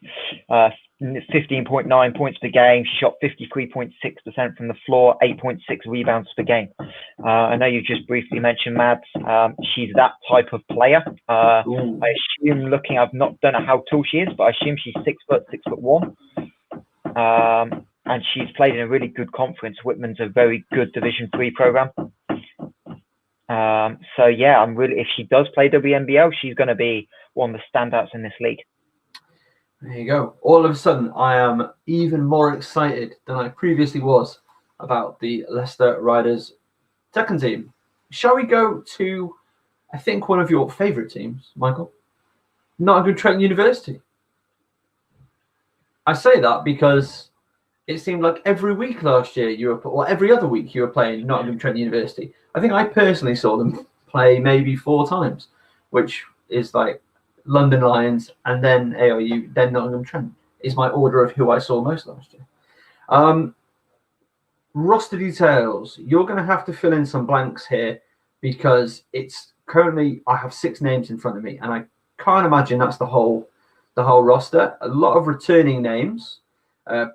15.9 points per game. She shot 53.6% from the floor, 8.6 rebounds per game. I know you just briefly mentioned Mads. She's that type of player. I assume I don't know how tall she is, but I assume she's 6'1". And she's played in a really good conference. Whitman's a very good Division 3 program. So yeah, if she does play WNBL, she's going to be one of the standouts in this league. There you go. All of a sudden, I am even more excited than I previously was about the Leicester Riders second team. Shall we go to, I think, one of your favourite teams, Michael? Nottingham Trent University. I say that because it seemed like every week last year or every other week you were playing Nottingham Trent University. I think I personally saw them play maybe 4 times, which is like London Lions and then ARU, then Nottingham Trent is my order of who I saw most last year. Roster details. You're going to have to fill in some blanks here because it's currently, I have 6 names in front of me, and I can't imagine that's the whole roster. A lot of returning names.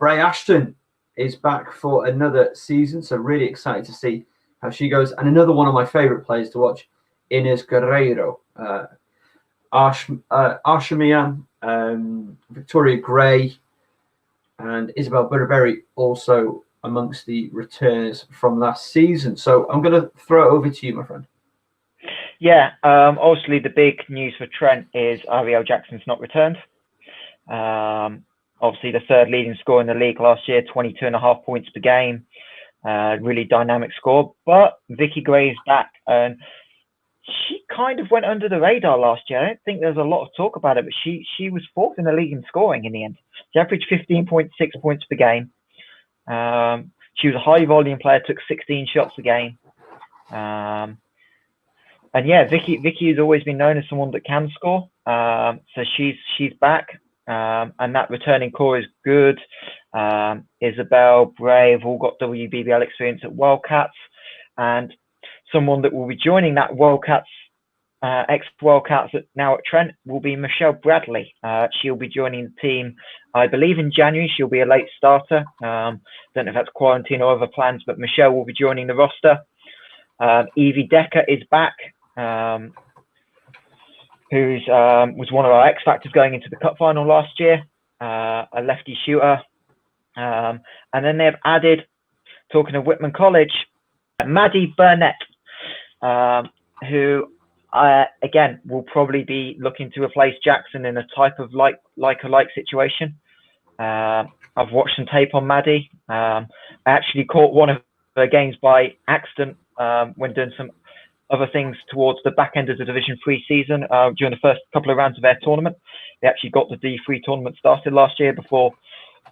Bray Ashton is back for another season, so really excited to see how she goes. And another one of my favorite players to watch, Inez Guerreiro, Arshamian, Victoria Gray, and Isabel Burberry also amongst the returners from last season. So I'm going to throw it over to you, my friend. Yeah, obviously the big news for Trent is Ariel Jackson's not returned. Obviously the third leading scorer in the league last year, 22.5 points per game. Really dynamic score. But Vicky Gray is back, and she kind of went under the radar last year. I don't think there's a lot of talk about it, but she was 4th in the league in scoring in the end. She averaged 15.6 points per game. She was a high volume player, took 16 shots a game. And yeah, Vicky has always been known as someone that can score. So she's back, and that returning core is good. Isabel, Bray have all got WBBL experience at Wildcats, and someone that will be joining that Wildcats, ex-Wildcats now at Trent, will be Michelle Bradley. She'll be joining the team, I believe, in January. She'll be a late starter. Don't know if that's quarantine or other plans, but Michelle will be joining the roster. Evie Decker is back, who's was one of our X Factors going into the Cup final last year, a lefty shooter. And then they've added, talking of Whitman College, Maddie Burnett, who again will probably be looking to replace Jackson in a type of like-a-like situation. I've watched some tape on Maddie. I actually caught one of her games by accident when doing some other things towards the back end of the Division 3 season during the first couple of rounds of their tournament. They actually got the D3 tournament started last year before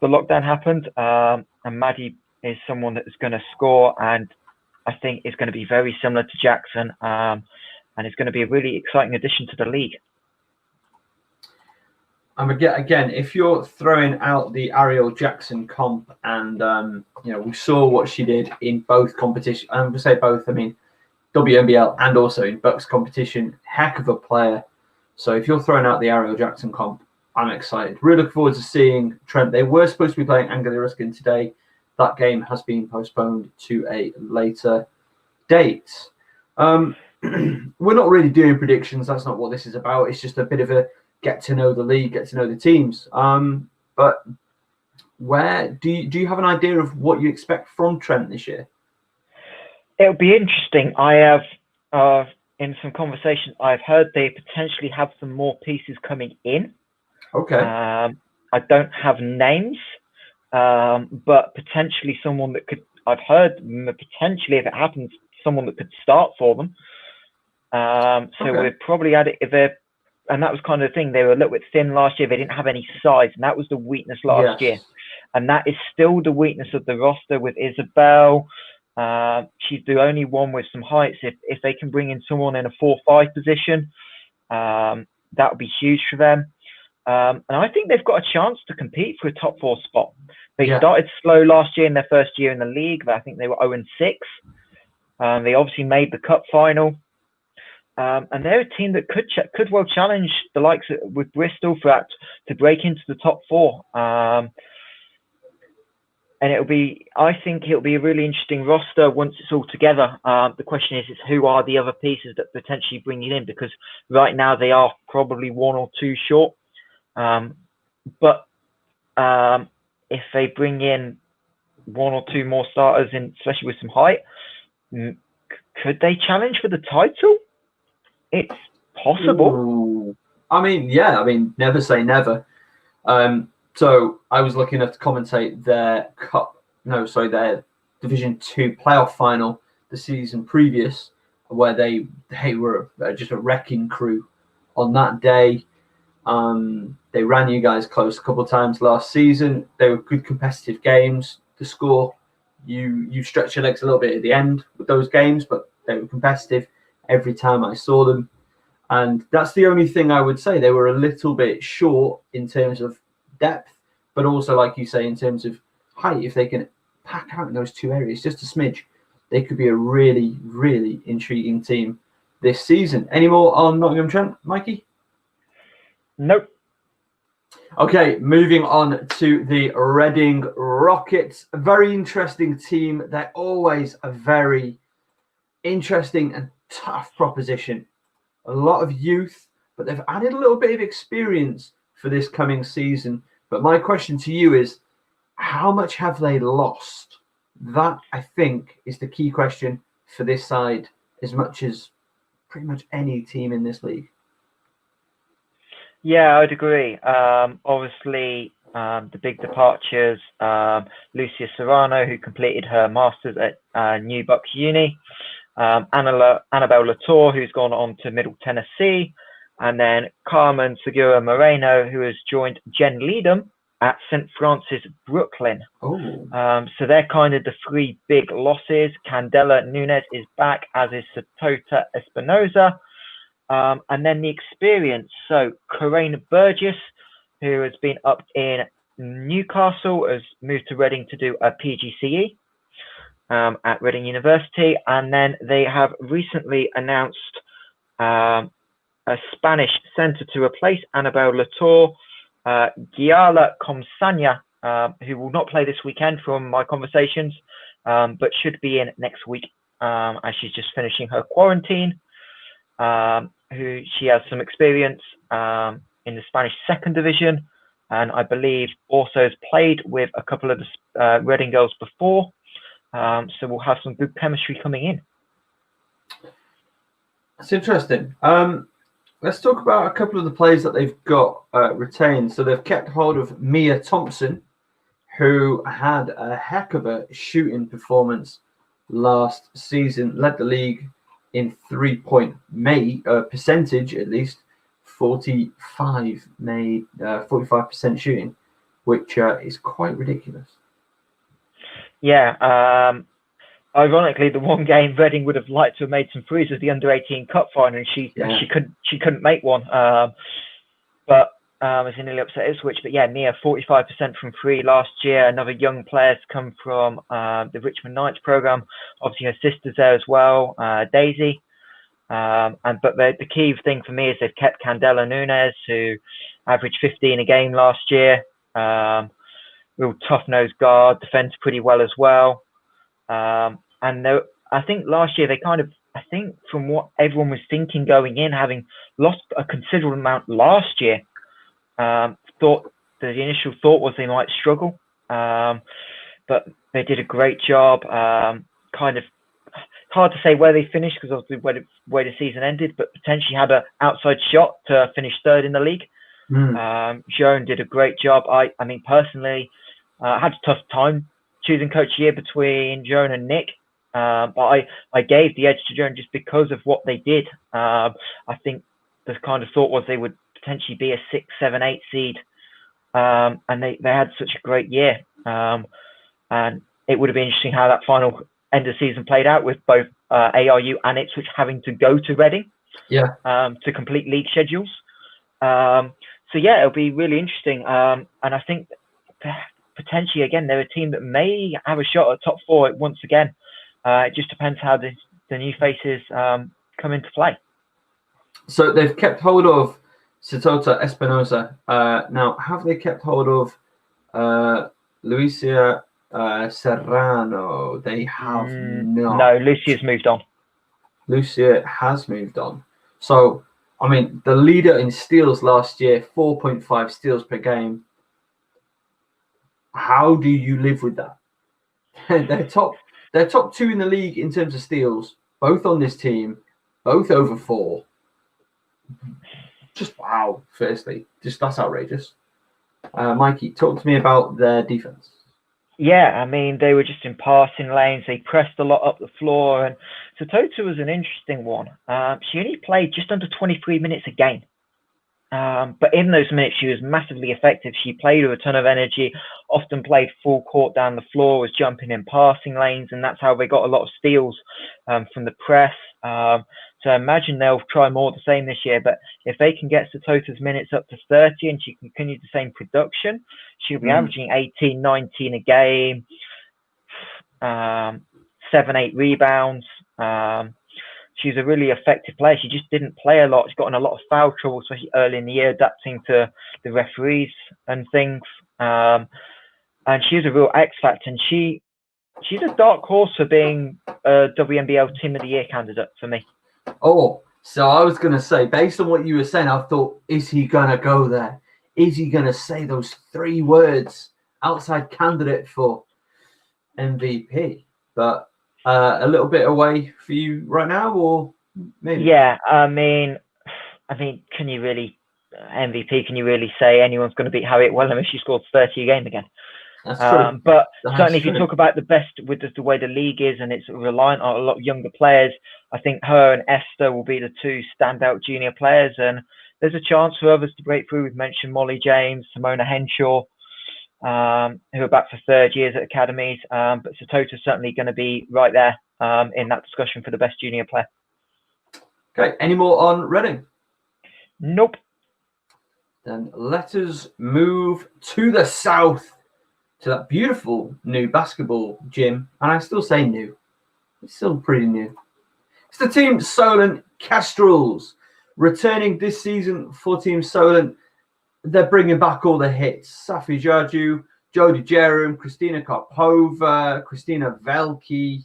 the lockdown happened. And Maddie is someone that is going to score, and I think is going to be very similar to Jackson, and it's going to be a really exciting addition to the league. Again, if you're throwing out the Ariel Jackson comp, and we saw what she did in both competitions. I'm going to say both. I mean, WNBL and also in Bucks competition, heck of a player. So if you're throwing out the Ariel Jackson comp, I'm excited. Really looking forward to seeing Trent. They were supposed to be playing Anglia Ruskin today. That game has been postponed to a later date. We're not really doing predictions. That's not what this is about. It's just a bit of a get to know the league, get to know the teams. But where do you have an idea of what you expect from Trent this year? It'll be interesting. I have, in some conversations, I've heard they potentially have some more pieces coming in. Okay. I don't have names, but potentially someone that could, I've heard potentially, if it happens, someone that could start for them. So we're probably at it, and that was kind of the thing. They were a little bit thin last year. They didn't have any size, and that was the weakness last year. And that is still the weakness of the roster with Isabel. She's the only one with some heights. If they can bring in someone in a 4-5 position, that would be huge for them. And I think they've got a chance to compete for a top 4 spot. They started slow last year in their first year in the league, but I think they were 0-6. They obviously made the cup final. And they're a team that could well challenge the likes of, with Bristol for that to break into the top 4. And I think it'll be a really interesting roster once it's all together. The question is who are the other pieces that potentially bring it in? Because right now they are probably 1 or 2 short. But if they bring in 1 or 2 more starters, especially with some height, could they challenge for the title? It's possible. Ooh. I mean, never say never. So I was lucky enough to commentate their their Division 2 playoff final the season previous, where they were just a wrecking crew on that day. They ran you guys close a couple of times last season. They were good competitive games. The score, you stretch your legs a little bit at the end with those games, but they were competitive every time I saw them. And that's the only thing I would say. They were a little bit short in terms of depth, but also, like you say, in terms of height. If they can pack out in those 2 areas just a smidge, they could be a really, really intriguing team this season. Any more on Nottingham, Trent, Mikey? Nope. Okay, moving on to the Reading Rockets. A very interesting team. They're always a very interesting and tough proposition. A lot of youth, but they've added a little bit of experience for this coming season. But my question to you is, how much have they lost? That, I think, is the key question for this side, as much as pretty much any team in this league. Yeah, I'd agree. Obviously, the big departures, Lucia Serrano, who completed her Masters at New Bucks Uni, Annabelle Latour, who's gone on to Middle Tennessee, and then Carmen Segura Moreno, who has joined Jen Leadham at St. Francis, Brooklyn. So they're kind of the three big losses. Candela Nunes is back, as is Satota Espinoza. And then the experience. So Corinne Burgess, who has been up in Newcastle, has moved to Reading to do a PGCE at Reading University. And then they have recently announced a Spanish centre to replace Annabelle Latour, Giala Comsanya, who will not play this weekend from my conversations, but should be in next week as she's just finishing her quarantine. Who she has some experience in the Spanish second division, and I believe also has played with a couple of the Reading girls before. So we'll have some good chemistry coming in. That's interesting. Let's talk about a couple of the players that they've got retained. So they've kept hold of Mia Thompson, who had a heck of a shooting performance last season, led the league in 3-point percentage, at least 45% shooting, which is quite ridiculous. Yeah. Ironically, the one game Reading would have liked to have made some threes was the under-18 cup final, and she couldn't make one. But was nearly upset Ipswich. But yeah, Mia 45% from three last year. Another young player to come from the Richmond Knights program. Obviously, her sister's there as well, Daisy. But the key thing for me is they've kept Candela Nunes, who averaged 15 a game last year. Real tough-nosed guard, defends pretty well as well. And I think last year I think from what everyone was thinking going in, having lost a considerable amount last year, thought the initial thought was they might struggle. But they did a great job. Kind of hard to say where they finished because obviously where the season ended, but potentially had an outside shot to finish third in the league. Joan did a great job. I mean, personally, I had a tough time choosing coach of the year between Joan and Nick. But I gave the edge to Joan just because of what they did. I think the kind of thought was they would potentially be a 6, 7, 8 seed. And they had such a great year. And it would have been interesting how that final end of the season played out with both ARU and Ipswich having to go to Reading to complete league schedules. So yeah, it'll be really interesting. And I think potentially, again, they're a team that may have a shot at top 4 once again. It just depends how the new faces come into play. So they've kept hold of Satota Espinoza. Now, have they kept hold of Lucia Serrano? They have not. No, Lucia's moved on. Lucia has moved on. So, I mean, the leader in steals last year, 4.5 steals per game. How do you live with that? They're top 2 in the league in terms of steals, both on this team, both over 4. Just wow, firstly. Just that's outrageous. Mikey, talk to me about their defense. Yeah, I mean, they were just in passing lanes. They pressed a lot up the floor. And Satota was an interesting one. She only played just under 23 minutes a game. But in those minutes, she was massively effective. She played with a ton of energy, often played full court down the floor, was jumping in passing lanes, and that's how they got a lot of steals from the press. So I imagine they'll try more of the same this year. But if they can get Satota's minutes up to 30 and she can continue the same production, she'll be averaging 18, 19 a game. 7-8 rebounds. She's a really effective player. She just didn't play a lot. She's got in a lot of foul trouble, especially early in the year, adapting to the referees and things. And she's a real X factor. And she's a dark horse for being a WNBL Team of the Year candidate for me. Oh, so I was going to say, based on what you were saying, I thought, is he going to go there? Is he going to say those 3 words, outside candidate for MVP? But a little bit away for you right now, or maybe? Yeah, I mean, can you really MVP? Can you really say anyone's going to beat Harriet Wellham if she scores 30 a game again? That's true. But That's certainly, true. if you talk about the best with the way the league is, and it's reliant on a lot of younger players, I think her and Esther will be the 2 standout junior players, and there's a chance for others to break through. We've mentioned Molly James, Simona Henshaw, who are back for 3rd years at academies, but Satota's certainly going to be right there in that discussion for the best junior player. Okay, any more on Reading? Nope. Then let us move to the south, to that beautiful new basketball gym. And I still say new. It's still pretty new. It's the team Solent Kestrels. Returning this season for Team Solent, they're bringing back all the hits. Safi Jaju, Jodie Jerem, Christina Karpova, Christina Velke,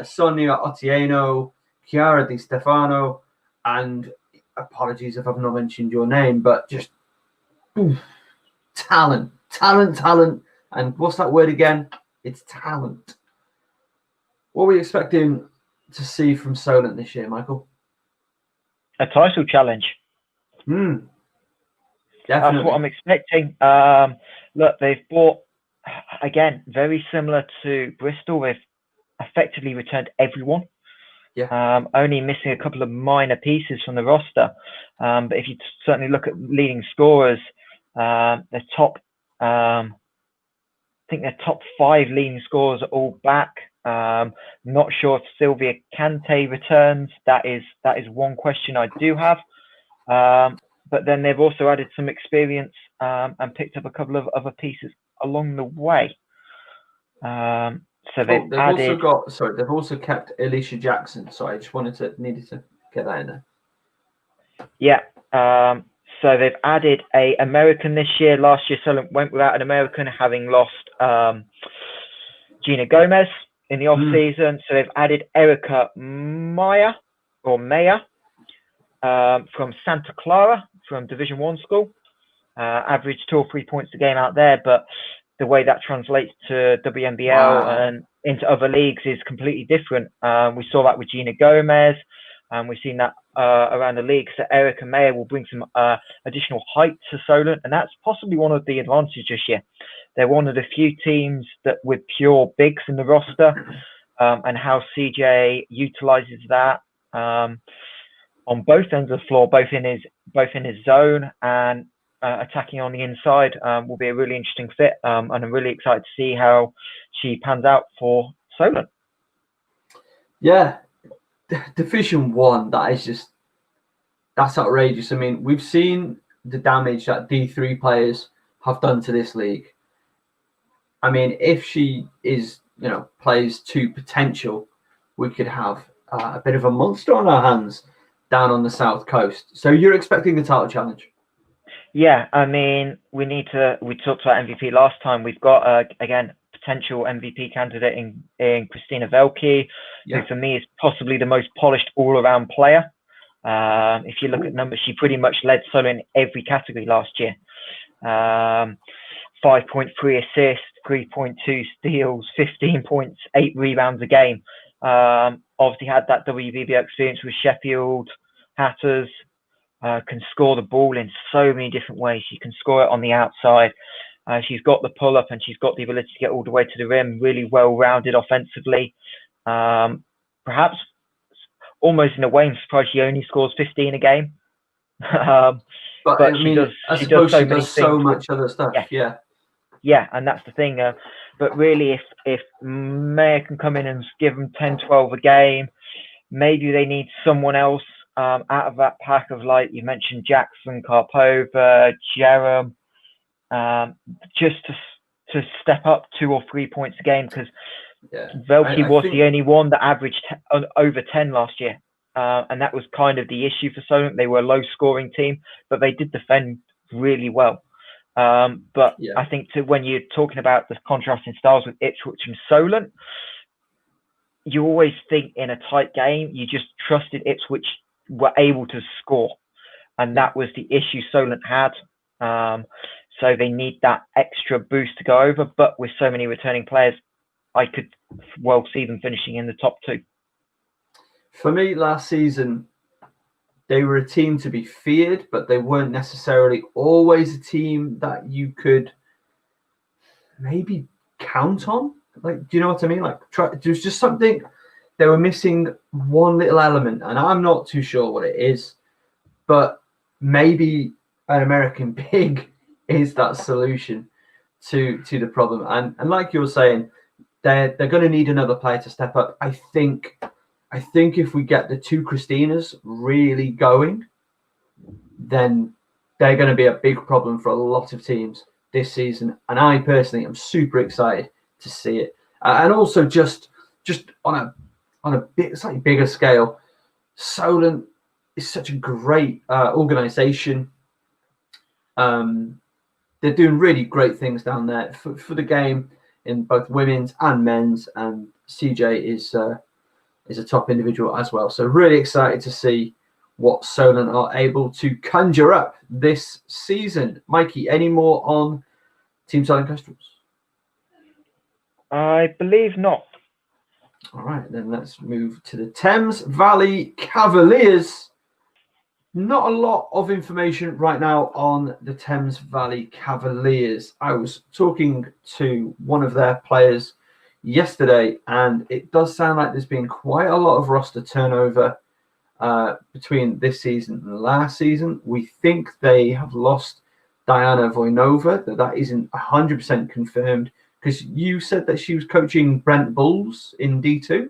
Sonia Otieno, Chiara Di Stefano, and apologies if I've not mentioned your name, but just talent. And what's that word again? It's talent. What are we expecting to see from Solent this year, Michael? A title challenge. Definitely. That's what I'm expecting. Look, they've bought, again, very similar to Bristol. They've effectively returned everyone. Yeah. Only missing a couple of minor pieces from the roster. But if you certainly look at leading scorers, the top, I think their top 5 leading scorers are all back. Not sure if Sylvia Kante returns. That is one question I do have. But then they've also added some experience and picked up a couple of other pieces along the way. So they've added. They've also kept Alicia Jackson. So I just needed to get that in there. Yeah. So they've added a American this year. Last year, Solent went without an American, having lost Gina Gomez in the off season. So they've added Erica Maya from Santa Clara, from Division 1 school. Averaged 2 or 3 points a game out there, but the way that translates to WNBL and into other leagues is completely different. We saw that with Gina Gomez, and we've seen that around the league. So Erica Mayer will bring some additional height to Solent, and that's possibly one of the advantages this year. They're one of the few teams that with pure bigs in the roster, and how CJ utilizes that on both ends of the floor, both in his zone and attacking on the inside, will be a really interesting fit, and I'm really excited to see how she pans out for Solent. Yeah, Division 1, that's outrageous. I mean, we've seen the damage that D3 players have done to this league. I mean, if she plays to potential, we could have a bit of a monster on our hands down on the south coast. So you're expecting the title challenge? Yeah, I mean, we talked about MVP last time. We've got, again, potential MVP candidate in Christina Velke, who for me is possibly the most polished all-around player. If you look at numbers, she pretty much led Solent in every category last year. 5.3 assists, 3.2 steals, 15 points, 8 rebounds a game. Obviously had that WBBL experience with Sheffield Hatters. Can score the ball in so many different ways. She can score it on the outside. She's got the pull-up, and she's got the ability to get all the way to the rim. Really well-rounded offensively. Perhaps almost in a way, I'm surprised she only scores 15 a game. But I mean, she does so much other stuff. Yeah, and that's the thing. But really, if Mayer can come in and give them 10, 12 a game, maybe they need someone else out of that pack of, like you mentioned, Jackson, Karpova, Jerem, just to step up 2 or 3 points a game, because Yeah. Velke was the only one that averaged over 10 last year. And that was kind of the issue for Solent. They were a low-scoring team, but they did defend really well. But I think when you're talking about the contrasting styles with Ipswich and Solent, you always think in a tight game, you just trusted Ipswich were able to score. And that was the issue Solent had. So they need that extra boost to go over. But with so many returning players, I could well see them finishing in the top 2. For me, last season, they were a team to be feared, but they weren't necessarily always a team that you could maybe count on. Like, do you know what I mean? Like, there's just something, they were missing one little element, and I'm not too sure what it is, but maybe an American pig is that solution to the problem. And like you were saying, they're going to need another player to step up. I think if we get the 2 Christinas really going, then they're going to be a big problem for a lot of teams this season. And I personally am super excited to see it. And also just on a bit slightly bigger scale, Solent is such a great organisation. They're doing really great things down there for the game in both women's and men's. And CJ is a top individual as well. So really excited to see what Solent are able to conjure up this season. Mikey, any more on Team Solent Kestrels? I believe not. All right, then let's move to the Thames Valley Cavaliers. Not a lot of information right now on the Thames Valley Cavaliers. I was talking to one of their players yesterday, and it does sound like there's been quite a lot of roster turnover between this season and last season. We think they have lost Diana Voinova, that isn't 100% confirmed, because you said that she was coaching Brent Bulls in D2.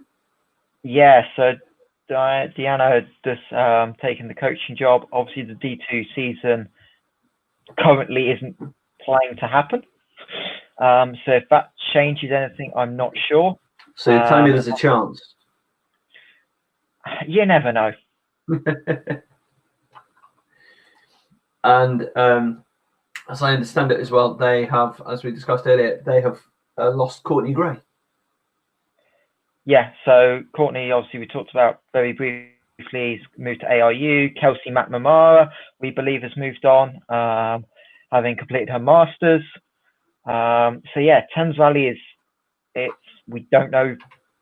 Yeah, so Deanna had just taken the coaching job. Obviously, the D2 season currently isn't planning to happen. So if that changes anything, I'm not sure. So you're telling me there's a chance? You never know. And as I understand it as well, they have, as we discussed earlier, they have lost Courtney Gray. Yeah, so Courtney, obviously, we talked about very briefly, he's moved to ARU. Kelsey McNamara, we believe, has moved on, having completed her Masters. So, yeah, Thames Valley we don't know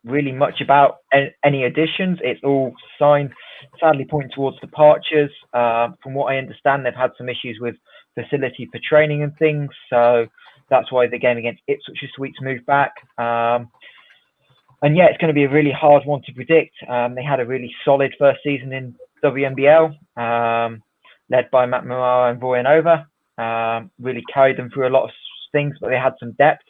really much about any additions. It's all signed, sadly pointing towards departures. From what I understand, they've had some issues with facility for training and things. So that's why the game against Ipswich this week's moved back. And yeah, it's going to be a really hard one to predict. They had a really solid first season in WNBL, led by McNamara and Voyanova. Really carried them through a lot of things, but they had some depth.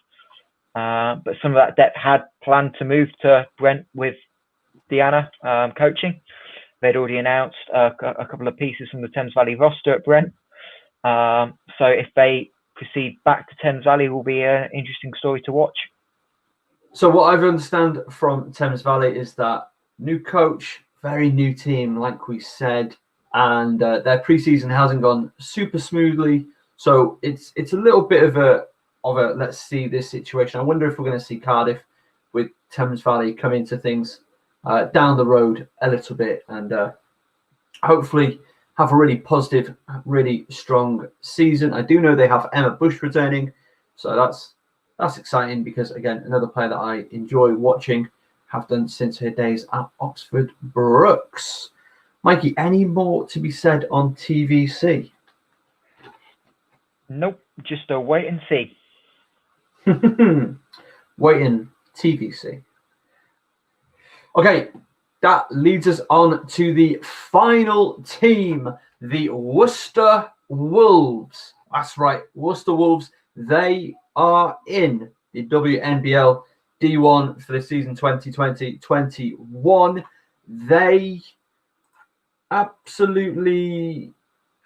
But some of that depth had planned to move to Brent with Deanna coaching. They'd already announced a couple of pieces from the Thames Valley roster at Brent. So if they proceed back to Thames Valley, will be an interesting story to watch. So what I've understand from Thames Valley is that new coach, very new team, like we said, and their preseason hasn't gone super smoothly. So it's a little bit of a let's see this situation. I wonder if we're going to see Cardiff with Thames Valley come into things down the road a little bit, and hopefully have a really positive, really strong season. I do know they have Emma Bush returning, so that's exciting because, again, another player that I enjoy watching, have done since her days at Oxford Brooks. Mikey, any more to be said on TVC? Nope, just a wait and see. Waiting TVC. Okay, that leads us on to the final team, the Worcester Wolves. That's right, Worcester Wolves. They are in the WNBL D1 for the season 2020-21. They absolutely...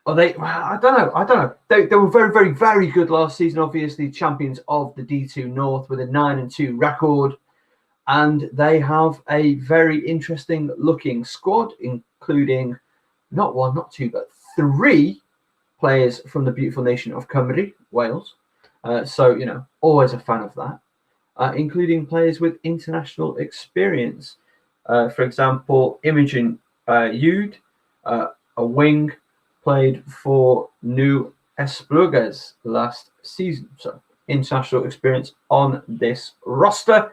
I don't know. They were very, very, very good last season. Obviously, champions of the D2 North with a 9-2 record. and they have a very interesting looking squad, including not one, not two, but 3 players from the beautiful nation of Cymru, Wales. So, always a fan of that, including players with international experience. For example, Imogen Ude, a wing, played for New Esbjerg last season. So, international experience on this roster.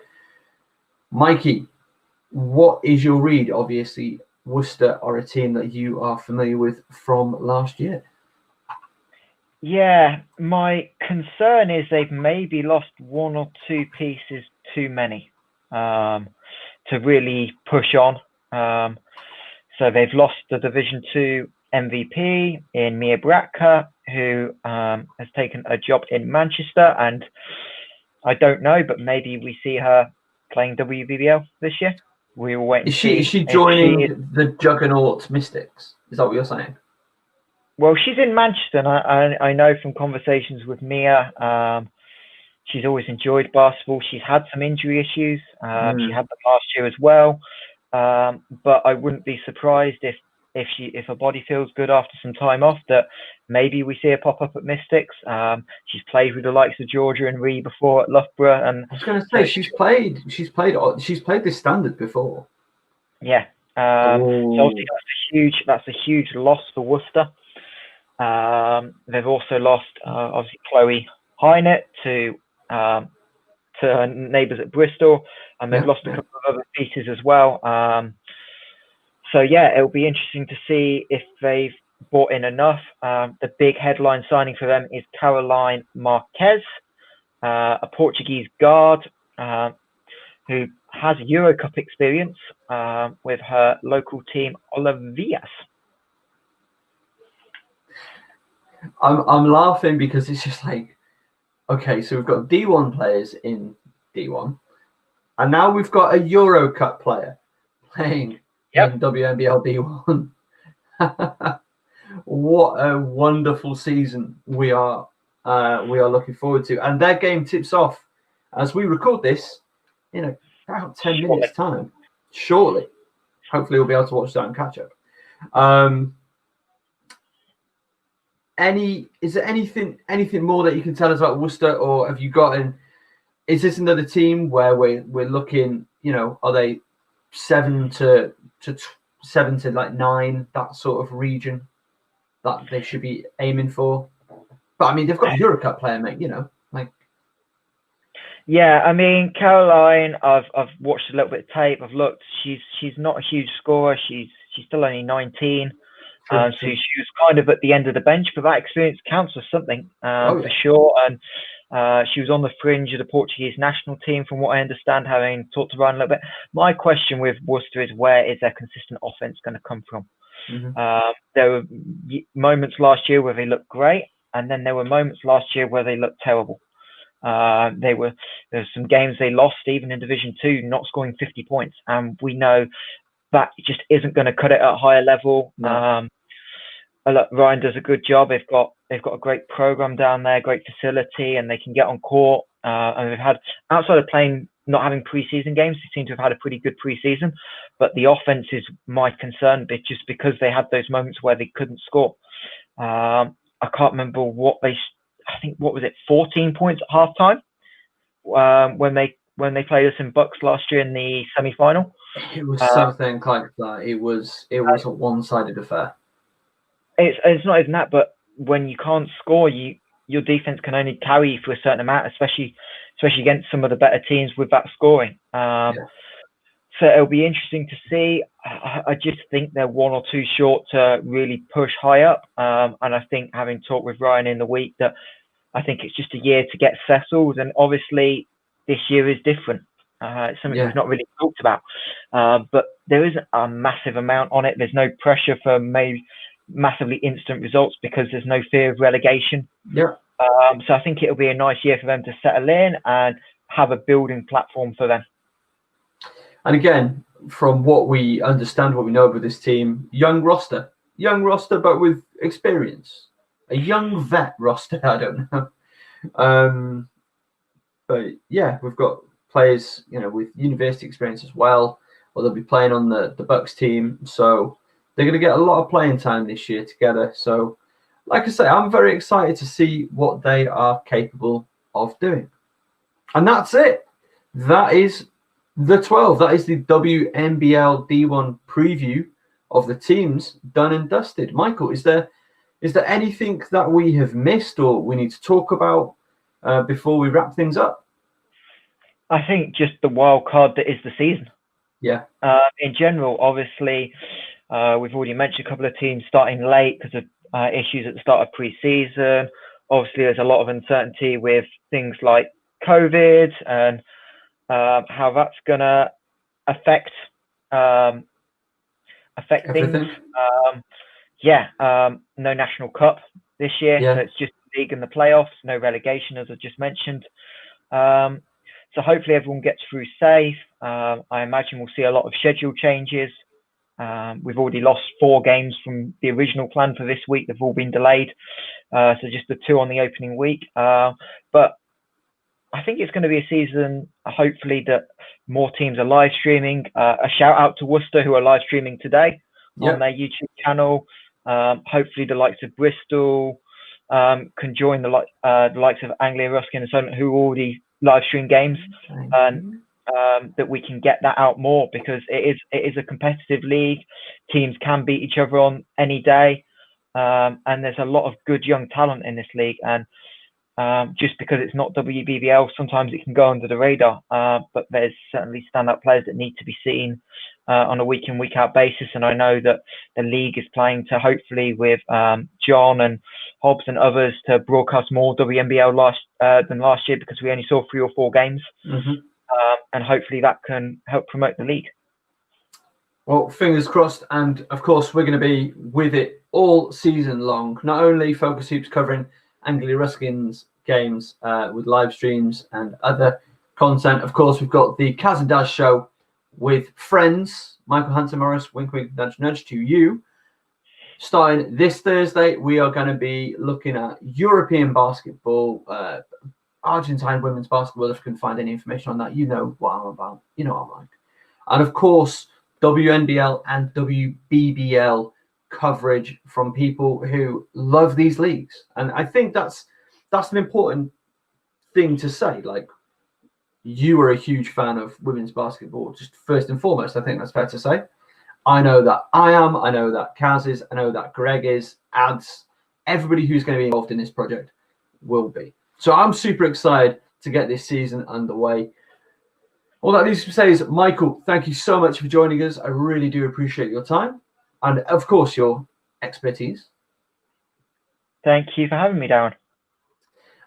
Mikey, what is your read? Obviously, Worcester are a team that you are familiar with from last year. Yeah, my concern is they've maybe lost 1 or 2 pieces too many to really push on. So they've lost the Division 2 MVP in Mia Bratka, who has taken a job in Manchester, and I don't know, but maybe we see her playing WBBL this year. We will wait and see. Is she joining the Juggernaut Mystics? Is that what you're saying? Well, she's in Manchester, and I know from conversations with Mia, she's always enjoyed basketball. She's had some injury issues. She had them last year as well. But I wouldn't be surprised if her body feels good after some time off, that maybe we see her pop up at Mystics. She's played with the likes of Georgia and Ree before at Loughborough, and I was going to say she's played this standard before. Yeah. So obviously that's a huge loss for Worcester. They've also lost obviously Chloe Hynett to her neighbours at Bristol, and they've lost a couple of other pieces as well. So yeah, it'll be interesting to see if they've brought in enough. The big headline signing for them is Caroline Marquez, a Portuguese guard who has Euro Cup experience with her local team Olavias. I'm laughing because it's just like, okay, so we've got D1 players in D1, and now we've got a Euro Cup player playing in WNBL D1. What a wonderful season we are looking forward to, and their game tips off as we record this in about 10 minutes time. Surely, hopefully we'll be able to watch that and catch up. Is there anything more that you can tell us about Worcester, or have you gotten? Is this another team where we're looking? Are they 7 to 9, that sort of region that they should be aiming for? But I mean, they've got a Euro Cup player, mate. Yeah, I mean, Caroline, I've watched a little bit of tape. I've looked. She's not a huge scorer. She's still only 19. So she was kind of at the end of the bench, but that experience counts for something for sure. And she was on the fringe of the Portuguese national team, from what I understand, having talked to Ryan a little bit. My question with Worcester is, where is their consistent offense going to come from? Mm-hmm. There were moments last year where they looked great, and then there were moments last year where they looked terrible. There were some games they lost, even in Division 2, not scoring 50 points, and we know that just isn't going to cut it at a higher level. No. Ryan does a good job. They've got a great program down there, great facility, and they can get on court. And they've had, outside of not having preseason games, they seem to have had a pretty good preseason. But the offense is my concern, just because they had those moments where they couldn't score. I can't remember what was it, 14 points at halftime when they played us in Bucks last year in the semi-final. It was something like that. It was a one-sided affair. It's not even that, but when you can't score, your defense can only carry you for a certain amount, especially against some of the better teams with that scoring. So it'll be interesting to see. I just think they're 1 or 2 short to really push high up. And I think, having talked with Ryan in the week, that I think it's just a year to get settled. And obviously this year is different. It's something we've not really talked about. But there isn't a massive amount on it. There's no pressure for maybe massively instant results because there's no fear of relegation. So I think it'll be a nice year for them to settle in and have a building platform for them. And again, from what we understand, what we know about this team, young roster, but with experience, a young vet roster. I don't know, but yeah, we've got players, with university experience as well, or they'll be playing on the Bucks team. So they're going to get a lot of playing time this year together. So, like I say, I'm very excited to see what they are capable of doing. And that's it. That is the 12. That is the WNBL D1 preview of the teams done and dusted. Michael, is there anything that we have missed or we need to talk about before we wrap things up? I think just the wild card that is the season. Yeah. In general, obviously, we've already mentioned a couple of teams starting late because of issues at the start of pre-season. Obviously, there's a lot of uncertainty with things like COVID and how that's going to affect things. No National Cup this year, so it's just the league and the playoffs, no relegation, as I just mentioned. So hopefully everyone gets through safe. I imagine we'll see a lot of schedule changes. We've already lost 4 games from the original plan for this week. They've all been delayed. So just the 2 on the opening week. But I think it's going to be a season, hopefully, that more teams are live streaming. A shout out to Worcester, who are live streaming today on their YouTube channel. Hopefully the likes of Bristol can join the likes of Anglia, Ruskin and Solent, who already live stream games, and that we can get that out more, because it is a competitive league. Teams can beat each other on any day, and there's a lot of good young talent in this league. And just because it's not WBBL, sometimes it can go under the radar, but there's certainly standout players that need to be seen on a week in, week out basis. And I know that the league is planning to, hopefully with John and Hobbs and others, to broadcast more WNBL than last year, because we only saw 3 or 4 games. And hopefully that can help promote the league. Well, fingers crossed. And of course, we're going to be with it all season long. Not only Focus Hoops covering Anglia Ruskin's games with live streams and other content. Of course, we've got the Kaz and Daz show with friends, Michael Hanson-Morris, wink, wink, nudge, nudge to you. Starting this Thursday, we are going to be looking at European basketball, Argentine women's basketball. If you can find any information on that, you know what I'm about. You know what I'm like. And of course, WNBL and WBBL coverage from people who love these leagues. And I think that's an important thing to say. Like, you are a huge fan of women's basketball, just first and foremost. I think that's fair to say. I know that I am. I know that Kaz is. I know that Greg is. Ads. Everybody who's going to be involved in this project will be. So I'm super excited to get this season underway. All that needs to say is, Michael, thank you so much for joining us. I really do appreciate your time and, of course, your expertise. Thank you for having me, Darren.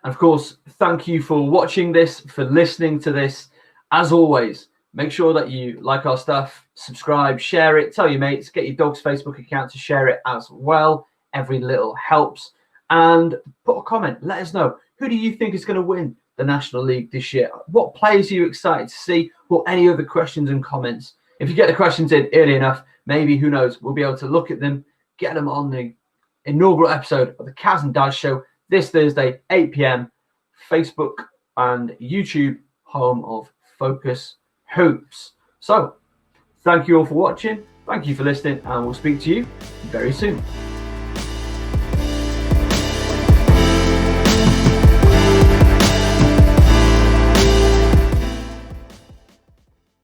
And, of course, thank you for watching this, for listening to this. As always, make sure that you like our stuff, subscribe, share it, tell your mates, get your dog's Facebook account to share it as well. Every little helps. And put a comment. Let us know. Who do you think is going to win the National League this year? What players are you excited to see? Or any other questions and comments? If you get the questions in early enough, maybe, who knows, we'll be able to look at them, get them on the inaugural episode of the Kaz and Daz show this Thursday, 8 p.m. Facebook and YouTube, home of Focus Hoops. So, thank you all for watching. Thank you for listening, and we'll speak to you very soon.